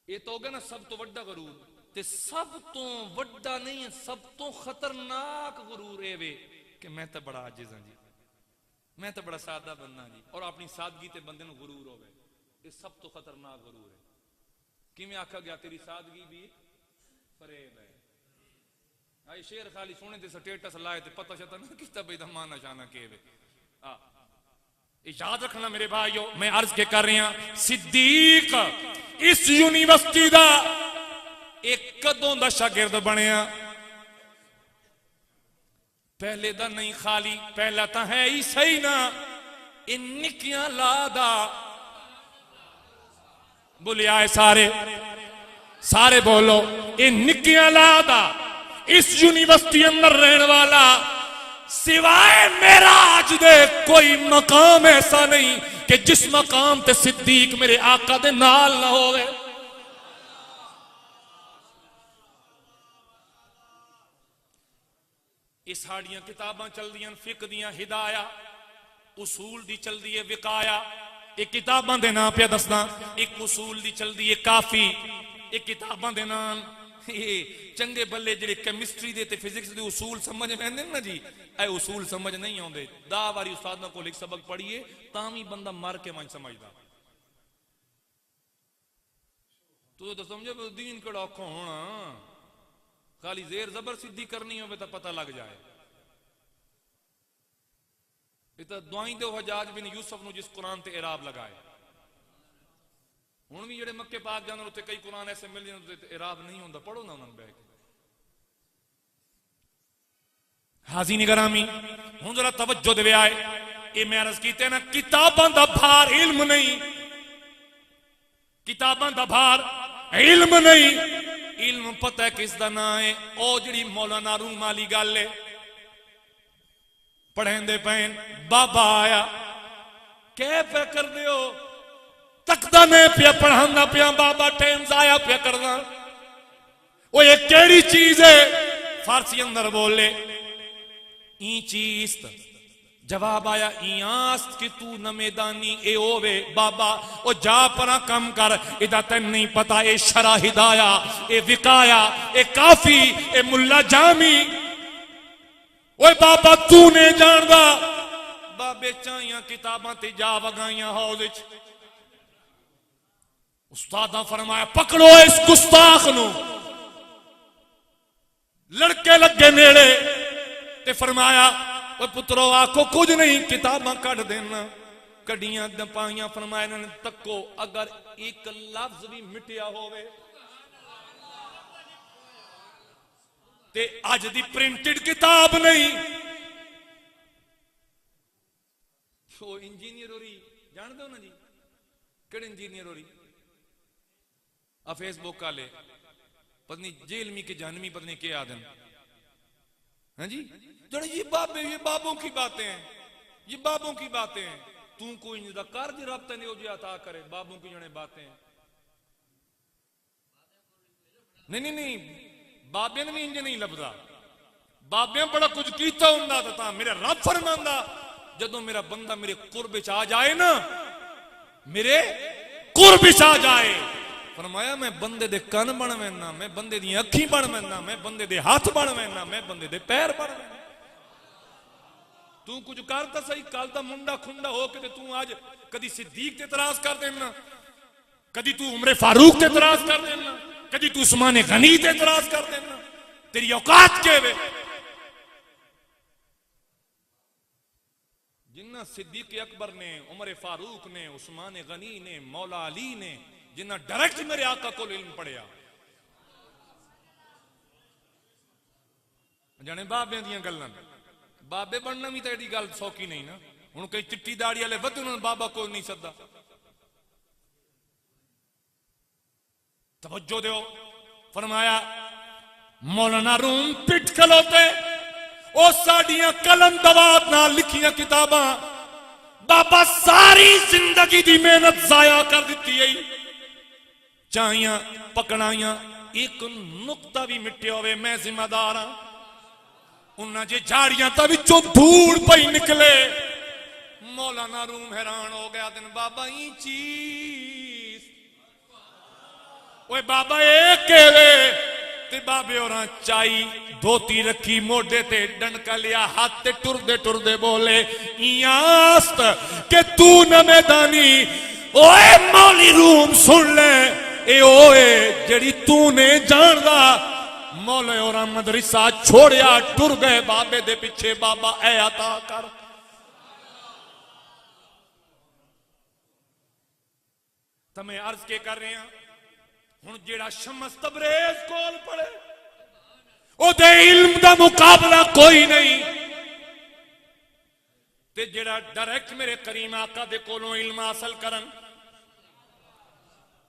ये तो हो गया ना सब तो बड़ा गुरूर, ते सब तो बड़ा नहीं है, सब तो खतरनाक गुरूर ए वे कि मैं तो बड़ा आजिज हां जी, मैं तो बड़ा सादा बंदा जी, और अपनी सादगी ते बंदे नूं गुरूर होवे। ये सब तो खतरनाक गुरूर है। किवें आखा गया तेरी सादगी भी फरेब है। आई शेर खाली सोने दे स्टेटस लाए ते पता शता ना किसदा बेदा माना शाना के वे। याद रखना मेरे भाइयों, मैं अर्ज के कर रहा, सिद्दीक इस यूनिवर्सिटी दा एक कदों दा शागिर्द बनया। पहले दा नहीं खाली, पहला तो है ही सही ना, इन निकियां लादा। बोले आए सारे, सारे बोलो, इन निकियां लादा इस यूनिवर्सिटी अंदर रहने वाला सिवाय मेरा आज दे कोई मकाम ऐसा नहीं कि जिस मकाम ते सिद्दीक मेरे आका दे नाल ना होवे। इस साड़ियां किताबां चल दियां फिक दियां, हिदाया उसूल दी चल दी है विकाया। एक किताबां दे नाम पे दसदा, एक उसूल दी चल दी है काफी, एक किताबां दे नाम ये चंगे बल्ले जेडे केमिस्ट्री दे ते फिजिक्स दे उसूल समझ में आंदे ना जी, ए उसूल समझ नहीं आउंदे। 10 बारी उस्ताद को एक सबक पढ़िए तां भी बंदा मर के मन समझदा। तो समझो दीन केड़ा औखा होना, खाली जेर जबर सिद्धि करनी हो तो पता लग जाए। तो दुआई दो हजाज बिन यूसुफ नु जिस कुरान ते इराब लगाए, हुण भी जेडे मक्के पाक जांदे उत्ते कई कुरान ऐसे मिल जांदे ते इराब नहीं होंदा, पढ़ो ना उन्हां बैठ के। हाज़िन गरामी हुण जरा तवज्जो दे आए, ये मैं अर्ज कीते ना, किताबां दा भार इल्म नहीं, किताबां दा भार इल्म नहीं। इल्म पता है किस दा नाम है? ओ जिहड़ी मौलाना रूम वाली गल है, पढ़ेंदे पैन बाबा आया क्या पे कर दियो, तकदा मैं पिया पढ़ाना पिया, बाबा टाइम जाया पिया करना। वो ये केड़ी चीज है? फारसी अंदर बोले ई चीज, जवाब आया इयास्त कि तू न मैदानी ए ओवे बाबा, ओ जा परा कम कर, इदा तेन नहीं पता ए शरा हिदाया, ए विकाया, ए काफी, ए मुल्ला जामी। ओए बाबा तू नहीं जानदा, बाबे चाइया किताबां ते जा वगाइया हौज विच। उस्तादा फरमाया पकड़ो इस गुस्ताख नू, लड़के लगे नेड़े ते फरमाया ओ पुत्रो आखो कुछ नहीं किताबां कढ़ देना कड़ियां दपाइयां फरमाया इन्होंने तको अगर एक लफ्ज भी मिटिया होवे ते अज दी प्रिंटेड किताब नहीं वो इंजीनियर होरी जानते हो ना जी केड़े इंजीनियर होरी आ फेसबुक वाले पत्नी जेलमी के जानवी पत्नी के आदम हाँ जी जड़े ये बाबों की बातें हैं ये बाबों की बातें हैं तू कोई कार्य रब्ता नहीं हो जाए अता करे बाबों की जने बातें हैं नहीं बाबे ने भी इंज नहीं लभदा बाबे बड़ा कुछ कीता हुंदा तां मेरा रब फरमांदा जदों मेरा बंदा मेरे कुर्ब च आ जाए ना मेरे कुर्ब च आ जाए फरमाया मैं बंदे दे कन बन वैना मैं बंदे दी अखी बन वैना मैं बंदे दे हाथ बन वैना मैं बंदे दे पैर बन वैना तू कुछ कर तो सही कल तो मुंडा खुंडा हो के तू आज कदी सिद्दीक ते इतराज कर देना कदी तू उमरे फारूक ते इतराज कर देना कदी तू उस्मान गनी ते इतराज कर देना तेरी औकात के वे जिन्ना सिद्दीक अकबर ने उमर फारूक ने उस्मान गनी ने मौला अली ने जिन्ना डायरेक्ट मेरे आका को इल्म पढ़िया जाने बाबे दियां गल्लां बाबे बनना भी तो एडी गल सौखी नहीं ना हुण कई चिट्टी दाड़ी वाले वध उन्होंने बाबा को नहीं सदा तवज्जो दो फरमाया मौलाना रूम पिट खलोते ओ साडियां कलम दवात नाल लिखियां किताबां बाबा सारी जिंदगी दी मेहनत जाया कर दी है चाहियां पकड़ाइयां एक नुक्ता भी मिटे होवे मैं जिम्मेदार हां उन्ना जे झाड़ियां तो विचों धूड़ पई निकले मौलाना रूम हैरान हो गया दिन बाबा ई चीज ओए बाबा एक केवे ते बाबे और चाई धोती रखी मोढे ते डंका लिया हाथ ते टुरदे टुरदे बोले इयास्त के तू न मैदानी ओए मौली रूम सुन ले ए ओए जड़ी तू ने जानदा मौले और मदरसा छोड़िया टुर गए बाबे दे पीछे बाबा ऐ अता कर तमें अर्ज के कर रहे हैं हुण जेड़ा शम्स तबरेज कोल पड़े ओदे इल्म दा मुकाबला कोई नहीं ते जेड़ा डायरेक्ट मेरे करीम आका दे कोलों इल्म हासिल करन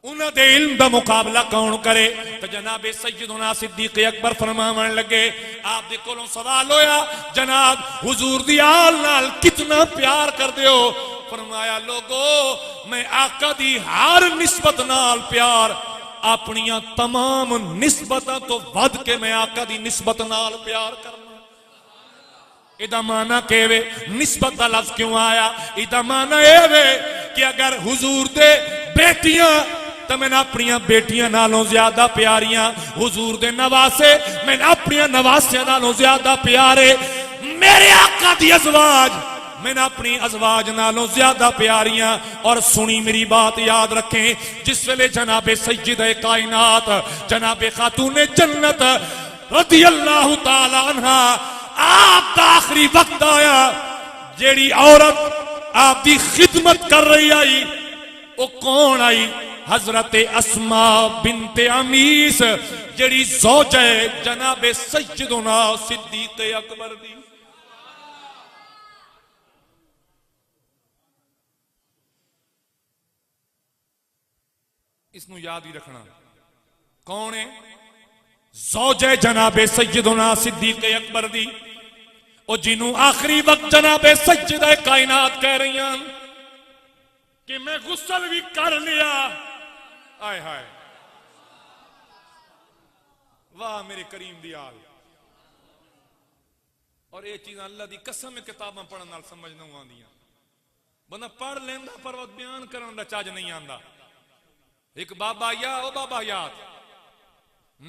उन्होंने इल्म का मुकाबला कौन करे तो जनाब सैयदना सिद्दीक अकबर फरमावन लगे आप दे कोलों सवाल होया जनाब हुजूर दी आल नाल कितना प्यार कर दियो फरमाया लोगो मैं आका दी हर निस्बत नाल प्यार अपनियां तमाम निस्बतां तो वध के मैं आका दी निस्बत नाल प्यार करना इदा माना के वे निस्बत का लफ्ज क्यों आया इदा माना ये वे कि अगर हुजूर दे बेटियां तो मैंने अपनिया बेटियां नालों ज्यादा प्यारियां हुजूर दे नवासे मैंने अपनिया नवासियां नालों ज्यादा प्यारे मेरे आका दी अज़वाज मैंने अपनी अज़वाज नालों ज्यादा प्यारियां और सुनी मेरी बात याद रखें जिस वेले जनाबे सय्यदे कायनात जनाबे खातूने जन्नत रज़ियल्लाहु ताला अन्हा आप दा आखिरी वक्त आया जेड़ी औरत आप दी खिदमत कर रही आई वो कौन आई हजरत अस्मा बिनते अमीस जड़ी ज़ौजा जनाबे सय्यदना सिद्दीक अकबर दी इसनु याद ही रखना कौन है ज़ौजा जनाबे सय्यदना सिद्दीक अकबर दी और जिन्हों आखिरी वक्त जनाबे सय्यदा कायनात कह रही हैं कि मैं गुस्सल भी कर लिया आय हाय वाह मेरे करीम दी आल और ये चीज़ अल्लाह दी कसम में किताबां पढ़ने नाल समझ नहीं आंदियां बंदा पढ़ लेंदा पर वो बयान करने दा चज नहीं आंदा एक बाबा या ओ बाबा याद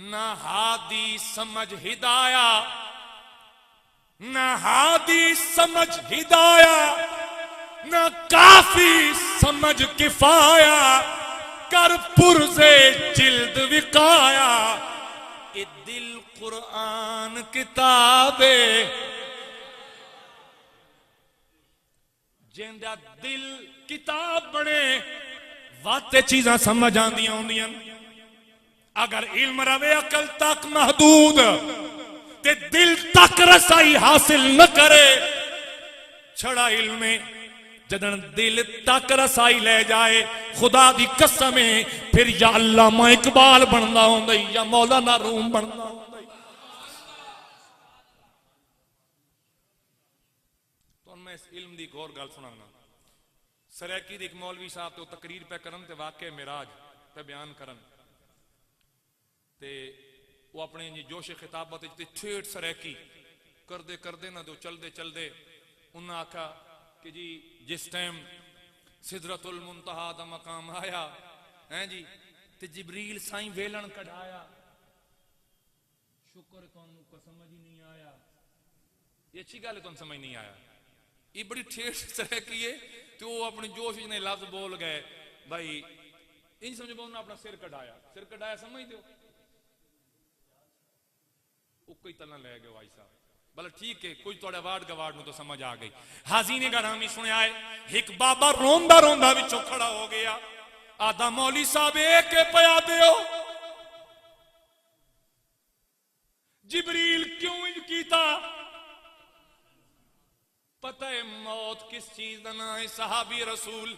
ना हादी समझ हिदाया ना हादी समझ हिदाया ना काफी समझ किफाया कर पुरजे जिल्द विकाया ए दिल कुरान किताबे जिंदा दिल किताब बने वाते चीज़ां समझ आंदियां होंदियां अगर इल्म रवे अकल तक महदूद ते दिल तक रसाई हासिल न करे छड़ा इल्म जदन दिल तक रसाई ले जाए खुदा दी कसम है फिर या अल्लामा इकबाल बनदा होंदा या मौलाना रूम बनदा होंदा। तो मैं इस इल्म दी एक और गल सुनाना सरैकी दी एक मौलवी साहब तो तकरीर पे करन ते वाकया मिराज पे बयान करन ते वो अपने जोश खिताबत ठेठ सरैकी करदे करदे ना तो चलदे चलदे उन्हें आखा कि जी जिस टाइम सिदरतुल मुंतहा दा मकाम आया है जी ते जिब्रील साईं वेलन कढ़ाया शुक्र तुहानू को समझ ही नहीं आया ये अच्छी गल है तुहानू समझ नहीं आया ये बड़ी ठेठ सरैकी है तो वो अपने जोश ने लफ्ज बोल गए भाई इन समझो उन्होंने अपना सिर कढ़ाया समझ दो कोई तलना ले गए भाई साहब भला ठीक है कोई थोड़ा वार्ड गवार्ड में तो समझ आ गई। हाजीने गरामी सुनया है एक बाबा रोंदा रोंदा विचों खड़ा हो गया आदा मौली साहब एक पया दियो जिब्रील क्यों इंज कीता पता है मौत किस चीज का नाम है सहाबी रसूल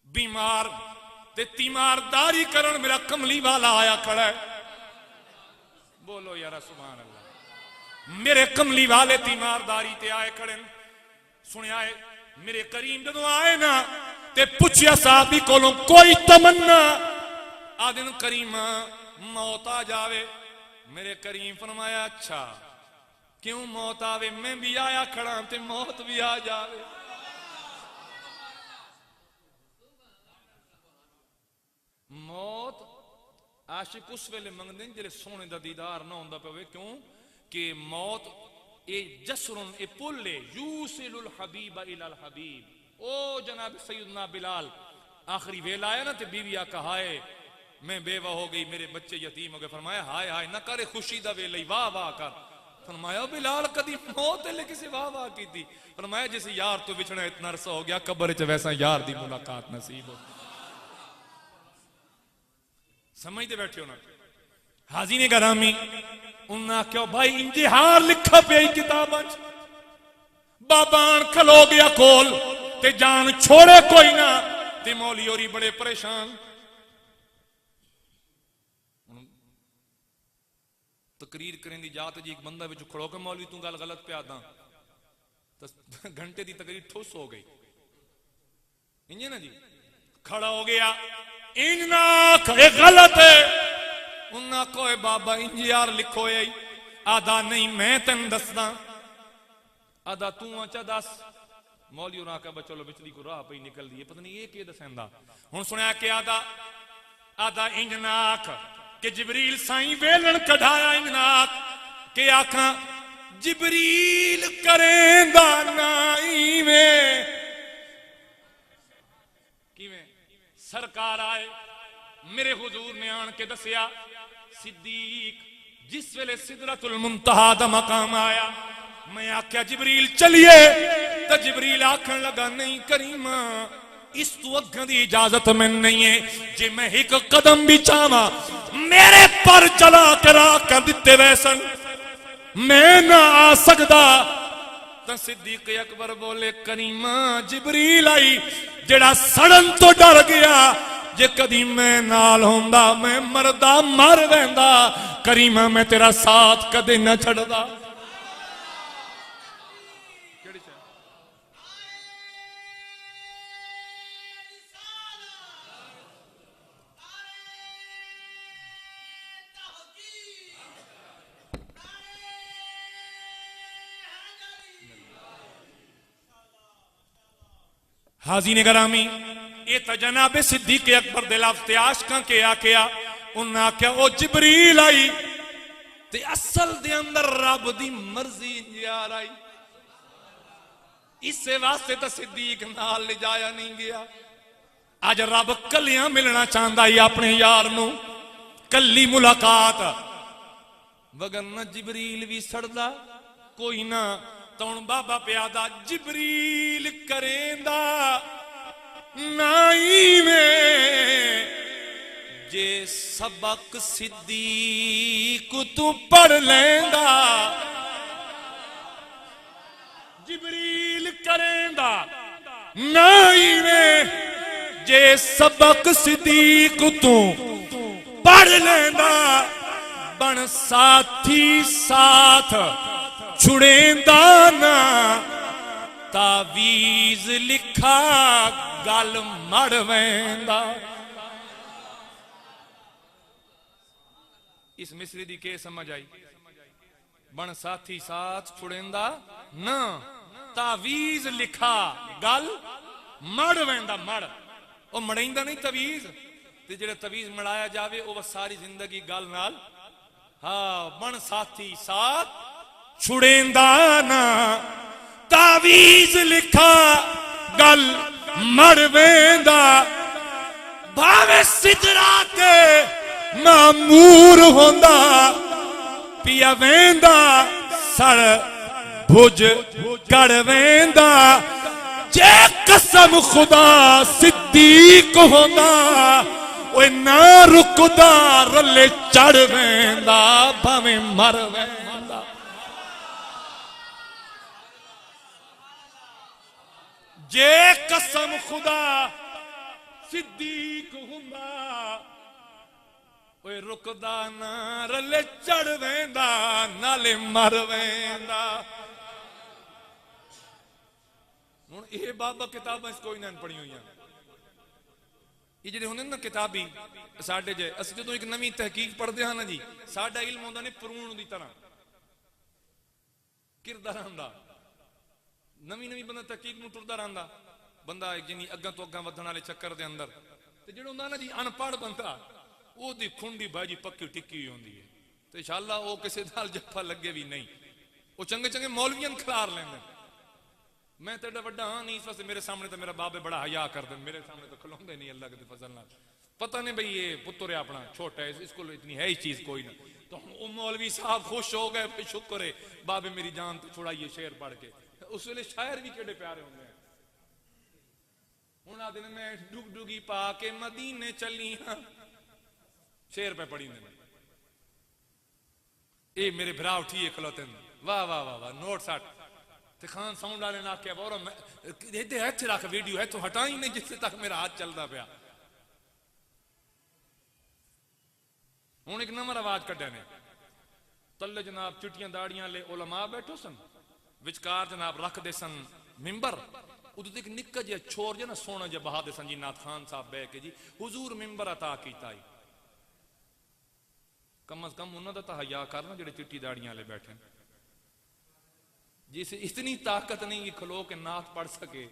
बीमार ते तीमारदारी करन मेरा कमली वाला आया खड़ा है बोलो यार सुभान अल्लाह मेरे कमली वाले तीमारदारी ते आए खड़े सुनिया है मेरे करीम जदों आए ना ते पूछया साहबी कोलों कोई तमन्ना आदिन करीमा मौत आ जावे मेरे करीम फरमाया अच्छा क्यों मौत आवे मैं भी आया खड़ा ते मौत भी आ जावे मौत आशिक उस वेले मंगदे जिले सोने का दीदार ना होंदा पवे क्यों कि मौत ए जसरुन ए पुल्ले यूसिलुल हबीब इलल हबीब ओ जनाब सैयदना बिलाल आखिरी वेला आया ना ते बीवी आका हाय मैं बेवा हो गई मेरे बच्चे यतीम हो गए फरमाया हाय हाय ना करे खुशी दा वेले वाह वाह कर फरमाया बिलाल कदी मौत ले किसी वाह वाह की थी फरमाया जिस यार तो बिछड़ा इतना अरसा हो गया कब्र च वैसा यार दी मुलाकात नसीब हो समझते बैठे हो ना हाजीने गरामी उन्हें क्यों भाई इंतहार लिखा पे किताब बाबा खलो गया कोल ते जान छोड़े कोई ना ते मौली होरी बड़े परेशान तकरीर करें दी जात जी एक बंदा विच खड़ो के मौलवी तू गल गलत पे आदा तो घंटे की तकरीर ठुस हो गई इंजे ना जी खड़ा हो गया इन्ना गलत है उन्ना कोई बाबा इंज यार लिखो है आदा नहीं मैं तेन दसदा आदा तू अच्छा दस मौली और आका चलो बिचली को राह पई निकल दी पता नहीं ये के दसेंदा हुन सुनया कि आदा आदा इंज नाख कि जिब्रील साईं वेलन कढ़ाया इंज नाख के आखा जिब्रील करेंदा नाई में किवें सरकार आए मेरे हुजूर ने आन के दसिया सिद्दीक जिस वेले सिदरतुल मुंतहा दा मकाम आया मैं आख्या जिब्रील चलिए तो जिब्रील आखन लगा नहीं करीमा इस तू अग्गां दी इजाजत मैं नहीं है जे मैं एक कदम भी चावा मेरे पर चला करा कर दिते वैसन मैं ना आ सकदा तो सिद्दीक अकबर बोले करीमा जिब्रील आई जेड़ा सड़न तो डर गया जे कदी मैं नाल होंदा मैं मरदा मर वैंदा करीमा मैं तेरा साथ कदे न छड़दा हाजीने गरामी ये तो जनाब सिद्दीक अकबर दे लफ्ज़ आशिकां के आख्या उन्हें आख्या ओ जिब्रील आई ते असल दे अंदर रब दी मर्जी यार आई इस वास्ते तो सिद्दीक नाल ले जाया नहीं गया अज रब कलियां मिलना चाहता है अपने यार नू कल्ली मुलाकात वगरना जिबरील भी सड़दा कोई ना तौन बाबा प्यादा जिबरील करेंदा नाई में जे सबक सिद्दीक तू पढ़ लेंदा जिबरील करेंदा नाई में जे सबक सिद्दीक तू पढ़ लेंदा बन साथी साथ छुड़ेंदा ना तावीज लिखा गल मड़ वेंदा। इस मिसरी दी के समझ आई? बन साथी साथ छुड़ेंदा ना तावीज लिखा गल मड़ वेंदा। मड़ ओ मड़ेंदा नहीं तवीज ते जेड़ा तवीज मड़ाया जावे ओ सारी जिंदगी गल नाल। हाँ बन साथी साथ छुड़ेंदा ना तावीज लिखा गल मड़ वेंदा। भावे सिदरा ते मामूर होंदा पिया वेंदा सड़ भुज कड़ वेंदा। जे कसम खुदा सिद्दीक होंदा ओए ना रुकदा रले चढ़ वेंदा भावे मर वेंदा। जे कसम खुदा सिद्दीक हुंदा ओए रुकदा ना रले चढ़ वेंदा नाले मर वेंदा। हुण ये बाबा किताबां कोई ना पढ़ी हुई ये जेडे होंदे ना किताबी साडे जे असीं जदों एक नवीं तहकीक पढ़दे हां ना जी साडा इल्म होंदा ने परून दी तरह किरदा रहिंदा। नवीं नवीं बंदा तहकीक नूं टुरदा रहिंदा बंदा एक जिनी अग्गां तो अग्गां वधण वाले चक्कर दे अंदर ते जेड़ा हुंदा ना जी अनपढ़ बंदा ओदी खुंडी भाजी पक्की टिक्की होंदी है ते इंशाअल्लाह ओ किसे नाल जफ्फा लगे भी नहीं। ओ चंगे चंगे मौलवियां खिलार लैंदे। मैं तो एडा वड्डा हाँ नहीं इस वास्ते मेरे सामने तो मेरा बाबे बड़ा हया कर दे मेरे सामने तो खलोंदे नहीं अल्लाह के फजल नाल। पता नहीं भाई ये पुत्र है अपना छोटा है इसको इतनी है ही चीज कोई ना। तो मौलवी साहब खुश हो गए शुक्र है बाबे मेरी जान तो छुड़ाइए शेर पढ़ के। उस वेले शायर भी केड़े प्यारे होंगे। हुण आदे मैं डुग डुगी पा के मदीने चली हाँ शेर पे पढ़ी ए मेरे भरा उठिए खलोते वाह वाह वाह वाह नोट साठ ते खान साउंड वाले ने आख्या बोरो इधर इत्थे रख वीडियो है तो हटा ही नहीं जिससे तक मेरा हाथ चलता पाया। हुण एक नंबर आवाज कड्ढे ने तले जनाब चिट्टियां दाड़ियां ले उलमा बैठो सन विचकार जनाब रखदे सन मिंबर उदे एक निक्का जिहा छोर जे ना सोना जिहा बहा दे सन जी नाथ खान साहब बैठ के जी हुजूर मिंबर अता कीता ही। कम अज कम उन्हां दा तां हया करना जेड़े चिट्टी दाड़ियां ले बैठे जिसे इतनी ताकत नहीं कि खलो के नाथ पढ़ सके।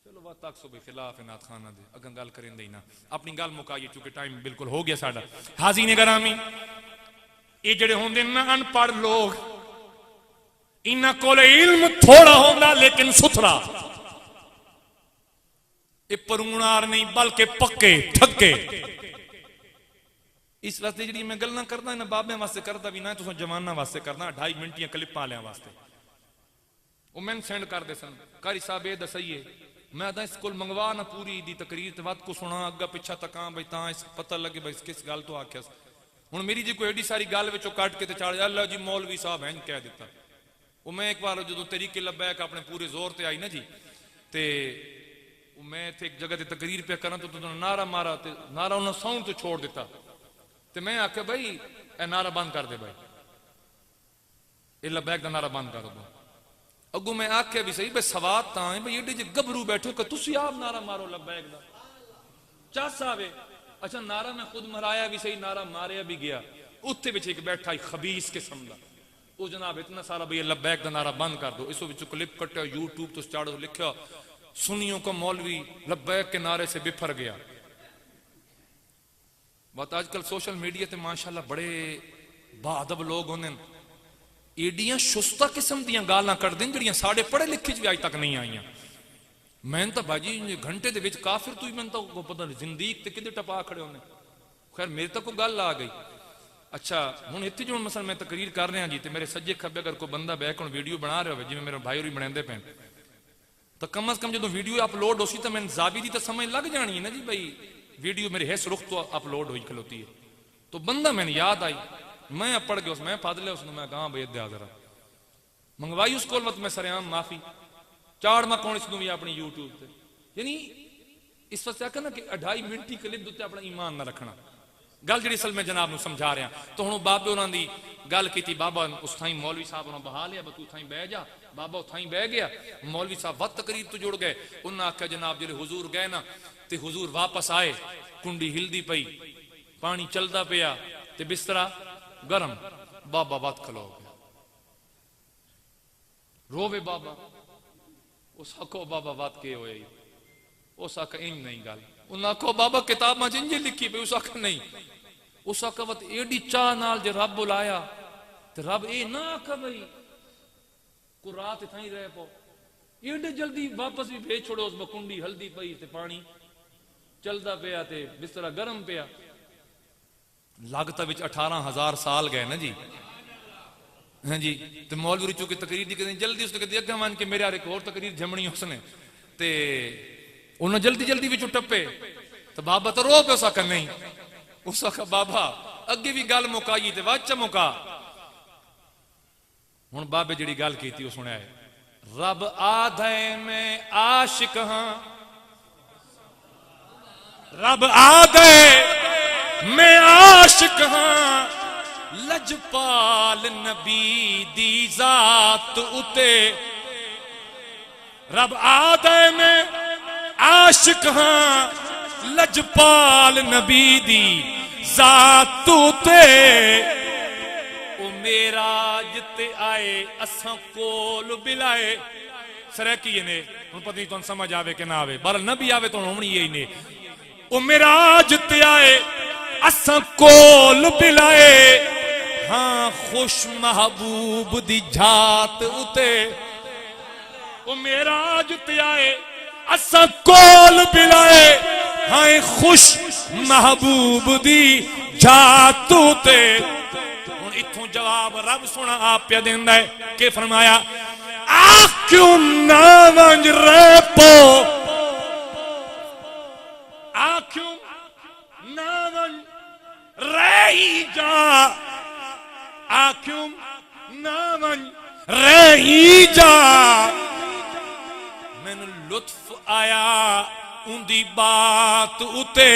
चलो वह तक सुबह खिलाफ है नाथ खाना दे अगर गल करें दे ना अपनी गल मुकाइए चूंकि टाइम बिल्कुल हो गया साडा। हाज़रीन गिरामी ये जेड़े होंदे ना अनपढ़ लोग इन्हां कोल इल्म थोड़ा होंदा लेकिन सुथरा ये परूणार नहीं बल्कि पक्के ठक्के। इस वास्ते जी मैं गल्लां करदा इन्हां बाबे वास्ते करदा भी ना तुसां जवानां वास्ते करना 2.5 मिनट क्लिपां वालियां वास्ते। वो मैंने सेंड कर दे सन कारी साहब ये दसाइए मैं आदा इस कोल मंगवा ना पूरी दी तकरीर ते वत को सुना अग्गा पिछा तकां भाई तां इस पता लगे भाई किस गल तो आख्या। हुण मेरी जी कोई एडी सारी गल विचों कट के ते चढ़ अल्लाह जी मौलवी साहब हैं कह दिता। वो मैं एक बार जो तरीके लब्बैक अपने पूरे जोर ते आई ना जी ते मैं इत्थे एक जगह ते तकरीर पे करा तो नारा मारा ते नारा उन्हें साउंड तो छोड़ दिता ते मैं आख्या भाई ए नारा बंद कर दे भाई ये लब्बैक का नारा बंद कर दो। अगू मैं आख्या भी सही भाई सवाद तां है भाई एडे जे गभरू बैठो कि तुसी आप नारा मारो लब्बैक दा चस आवे। अच्छा नारा मैं खुद मराया भी सही नारा मारिया भी गया उत्थे विच एक बैठा खबीस किस्म दा वो जनाब इतना सारा भाई लब्बैक का नारा बंद कर दो। इस विच क्लिप कट्टिया यूट्यूब तो चाड़ो लिखा सुनियों को मौलवी लब्बैक के नारे से बिफर गया। बात आजकल सोशल मीडिया ते माशाल्लाह बड़े बाअदब लोग होंदे एडियां शुस्ता किस्म दियां गालां कढदे जिहड़ियां साडे पढ़े लिखे च भी अज तक नहीं आईयां। मैं तो भाजी घंटे दे विच काफिर तू ही मैं तो पता नहीं जिंदीक ते किदे टपा खड़े होने। खैर मेरे तक को गल आ गई। अच्छा हुण इत्थे जो मसल मैं तकरीर कर रहा जी, तो मेरे सज्जे खब्बे अगर कोई बंदा बैक हुण वीडियो बना रहा हो जिवें मेरे भाई होरी बनाते पे, तो कम अज कम जो वीडियो अपलोड होसी तो मैंने जाबी की तो समझ लग जानी है ना जी, भाई वीडियो मेरे हिस रुख तो अपलोड हुई खलोती है। तो बंदा मैंने याद आई, मैं पढ़ गया, मैं फद लिया उसने, मैं कहा भाई दया जरा मंगवाई उस कोल मत मैं सरेआम माफी चाड़ मैं कौन इसनू भी अपनी यूट्यूब से। यानी इस वास्ते आखा ना कि 2.5 मिनट की क्लिप उत्ते अपना ईमान ना रखना। गल जी असल मैं जनाब नूं समझा रहा। तो हुण बाबे उन्हां दी गल की, बाबा उस थाई मौलवी साहब उन्होंने बहा लिया, तू थाई बह जा। बाबा उस थाई बह गया, मौलवी साहब वत तकरीर तो जुड़ गए। उन्हें आख्या जनाब जो हुजूर गए ना, तो हुजूर वापस आए, कुंडी हिलदी पई, पानी चलता पिया, ते बिस्तरा गरम। बाबा वत खलो गया, रोवे बाबा। उस आखो बाबा वत के होए, उस आख इंज नहीं गल। उन्हें आखो बाबा किताब इंज लिखी पई, उस आख नहीं। उस आख वत एडी चाह नाल जे रब बुलाया, तो रब ये ना आख भाई को रात इतना रह पो, एडे जल्दी वापस भी भेज छोड़ो। उस कुंडी हल्दी पई, ते पानी चलता पिया, ते बिस्तरा गर्म पिया। लागत विच 18,000 साल गए ना जी। हाँ जी, तो मौलवी चूंकि तकरीर दी कहते जल्दी उसने कहते अग्गा मान के मेरे यार एक और तकरीर जमनी उसने, ते उन्हें जल्दी जल्दी विच टप्पे। तो बाबा तो रो पे उस आखा नहीं, उस आखा बाबा अगे भी गल मुकाई ते वाच मुका। हुण बाबे जिहड़ी गल कीती वो सुनिया है, रब आधे मैं आशिक हां, रब आधे मैं आशिक हां, लजपाल नबी दी जात उते। रब आधे मैं आशिक हां, लजपाल नबी दी जात उते। ओ मेरा जिते आए असां कोल बिलाए। सरैकी ने हुण पता नहीं तुहानू समझ आवे कि ना आवे, पर नबी आवे तो होनी यही ने। ओ मेरा जिते आए असां कोल बिलाए, हाँ खुश महबूब दी जात उते। ओ मेरा जिते आए असां कोल बिलाए, हाँ खुश महबूब दी जात उते। हुण इत्थों जवाब रब सोना आप पे देंदा है कि फरमाया आ क्यों ना वंज रे पो, आ क्यों ना वंज रही जा, आ क्यों ना वंज रही जा। मैनू लुत्फ आया उंदी बात उते।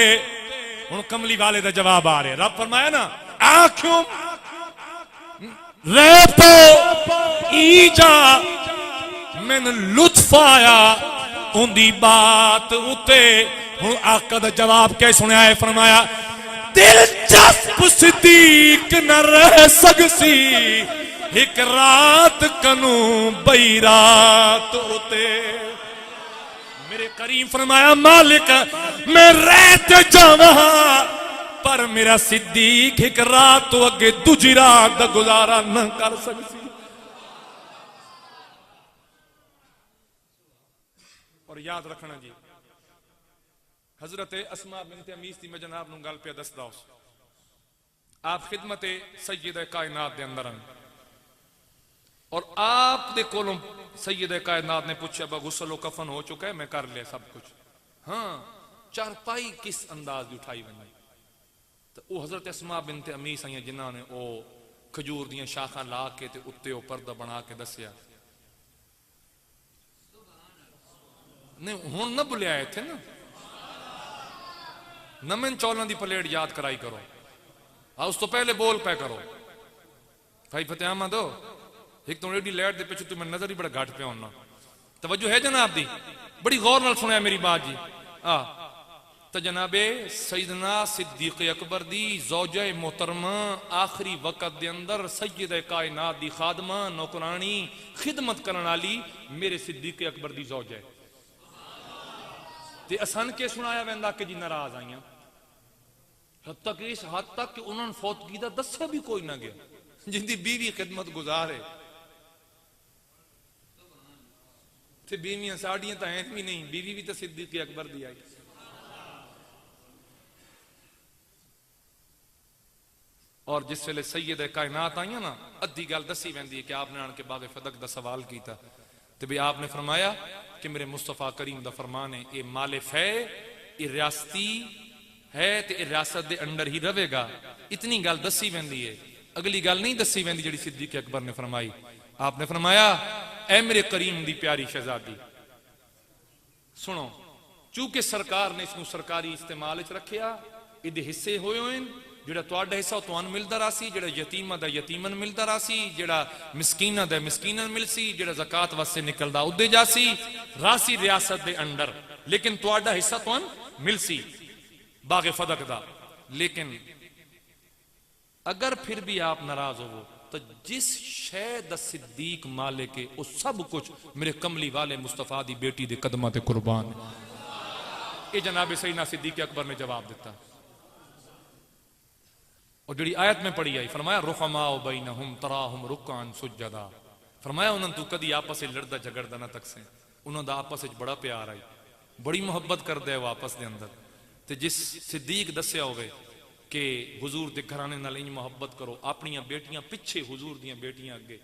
हुण कमली वाले दा जवाब आ रहा। रब फरमाया ना आ क्यों रे पो ई जा, मैनू लुत्फ आया उंदी बात उते। हुण आका दा जवाब क्या सुनिया है, फरमाया दिलचस्प सिद्दीक न रह सकसी, एक रात कनू बई रात उते। मेरे करीम फरमाया मालिक मैं रहते जावा, पर मेरा सिद्दीक एक रात तो अगे दूजी रात का गुजारा न कर सकसी। और याद रखना जी, हजरत अस्मा बिनत अमीस दी मैं जनाब नूं गल पे दसदा उस आप खिदमत सैयद कायनात दे अंदर और आप दे कोलों सैयद कायनात ने पूछा बा गुस्ल कफन हो चुका है, मैं कर लिया सब कुछ। हाँ चारपाई किस अंदाज की उठाई वही, तो वो हजरत अस्मा बिनत अमीस आई जिन्होंने वो खजूर दियां शाखा ला के ते उत्ते पर्दा बना के दसिया। नहीं हुण ना भुलिया इत्थे ना, नमन चौलों की प्लेट याद कराई करो, उस तो पहले बोल पे करो भाई फतेह अहमद हो एक तो एडी लैट दे पिछे तुम्हें नजर ही बड़ा घट पे होना। तवज्जो है जनाब दी, बड़ी गौर नाल सुनिया मेरी बात जी। तो जनाबे सैयदना सिद्दीक अकबर दी ज़ौजा मोहतरमा आखिरी वक्त दे अंदर सैयद कायनात दी खादमा नौकरानी खिदमत करने वाली मेरे सिद्दीक अकबर दी ज़ौजा है। ते असन के सुनाया वैंदा कि जी नाराज आईया, हद तक इस हद तक कि उन्होंने फौतगी दा दस्या भी कोई ना गया, जिंदी बीवी खिदमत गुजार है। ते बीवियां साड़ियां तो हैं भी नहीं, बीवी भी तो सिद्दीक अकबर दी आई। और जिस वेले सैयद कायनात आई ना, अद्धी गल दसी वैंदी है कि आपने आन के बाग फदक दा सवाल किया तो भी आपने फरमाया कि मेरे मुस्तफा करीम दा फरमान है, ये माले फै ये रियासती है ते रियासत दे अंडर ही रहेगा। इतनी गल दसी वैंदी है, अगली गल नहीं दसी वैंदी जिहड़ी सिद्दीक अकबर ने फरमाई। आपने फरमाया, ऐ मेरे करीम दी प्यारी शहजादी सुनो, चूंकि सरकार ने इसनूं सरकारी इस्तेमाल च रखिया, इहदे हिस्से होए होए जिहड़ा तुहाडा हिस्सा तुहानूं मिलदा रासी, जिहड़ा यतीमा दा यतीमन मिलदा रासी, जिहड़ा मिसकीना दा मिसकीनन मिलसी, जिहड़ा ज़कात वास्ते निकलदा उदे जासी, रासी रियासत दे अंडर, लेकिन तुहाडा हिस्सा तुहानूं मिलसी बागे फदक दा। लेकिन अगर फिर भी आप नाराज हो तो जिस शय दा सिद्दीक मालिक है वो सब कुछ मेरे कमली वाले मुस्तफा दी बेटी दे कदमां ते कुर्बान। ये जनाब सैयदना सिद्दीक अकबर ने जवाब दिता। और जिहड़ी आयत में पढ़ी आई, फरमाया रुखमाओ बैनहुम तराहुम रुकान सुजदा, फरमाया उन्होंने तू कदी आपस में लड़दा झगड़दा ना तक से, उन्होंने दा आपस में बड़ा प्यार आई, बड़ी मुहब्बत करदे है आपस के अंदर। ते जिस सिद्दीक दस्या होवे कि हुजूर दे घराने नाल इंज मुहब्बत करो, अपनियां बेटियां पिछे हुजूर दियां बेटियां अगे,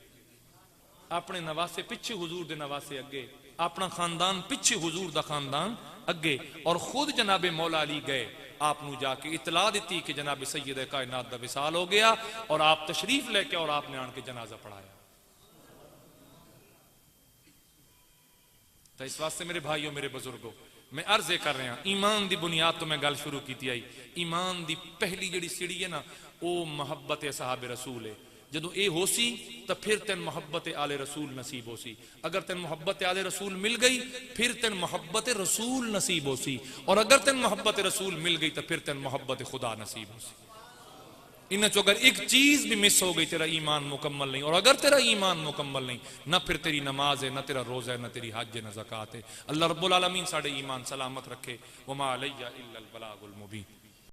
अपने नवासे पिछे हुजूर दे नवासे अगे, अपना खानदान पिछे हुजूर दा खानदान अगे, और खुद जनाबे मौला अली गए आपनू जाके इतला दी कि जनाब सैयद कायनात दा विसाल हो गया, और आप तशरीफ लेके और आपने आन के जनाजा पढ़ाया। तो इस वास्ते मेरे भाइयों मेरे बुजुर्गों, मैं अर्ज कर रहा, ईमान दी बुनियाद तो मैं गल शुरू की आई। ईमान दी पहली जिहड़ी सीढ़ी है ना, वो मुहब्बत साहब रसूल है। जदों ये हो सी तो फिर तेन मुहब्बत आले रसूल नसीब हो सी। अगर तेन मुहब्बत आले रसूल मिल गई फिर तेन मुहब्बत रसूल नसीब हो सी, और अगर तेन मुहब्बत रसूल मिल गई तो फिर तेन मुहब्बत खुदा नसीब हो सी। इन चो अगर एक चीज भी मिस हो गई तेरा ईमान मुकम्मल नहीं, और अगर तेरा ईमान मुकम्मल नहीं, ना फिर तेरी नमाज है, ना तेरा रोजा है, ना तेरी हज है, ना ज़कात है। अल्लाह रब्बुल आलमीन साडे ईमान सलामत रखे। वमा अलैया इल्लल बलागुल मुबीन।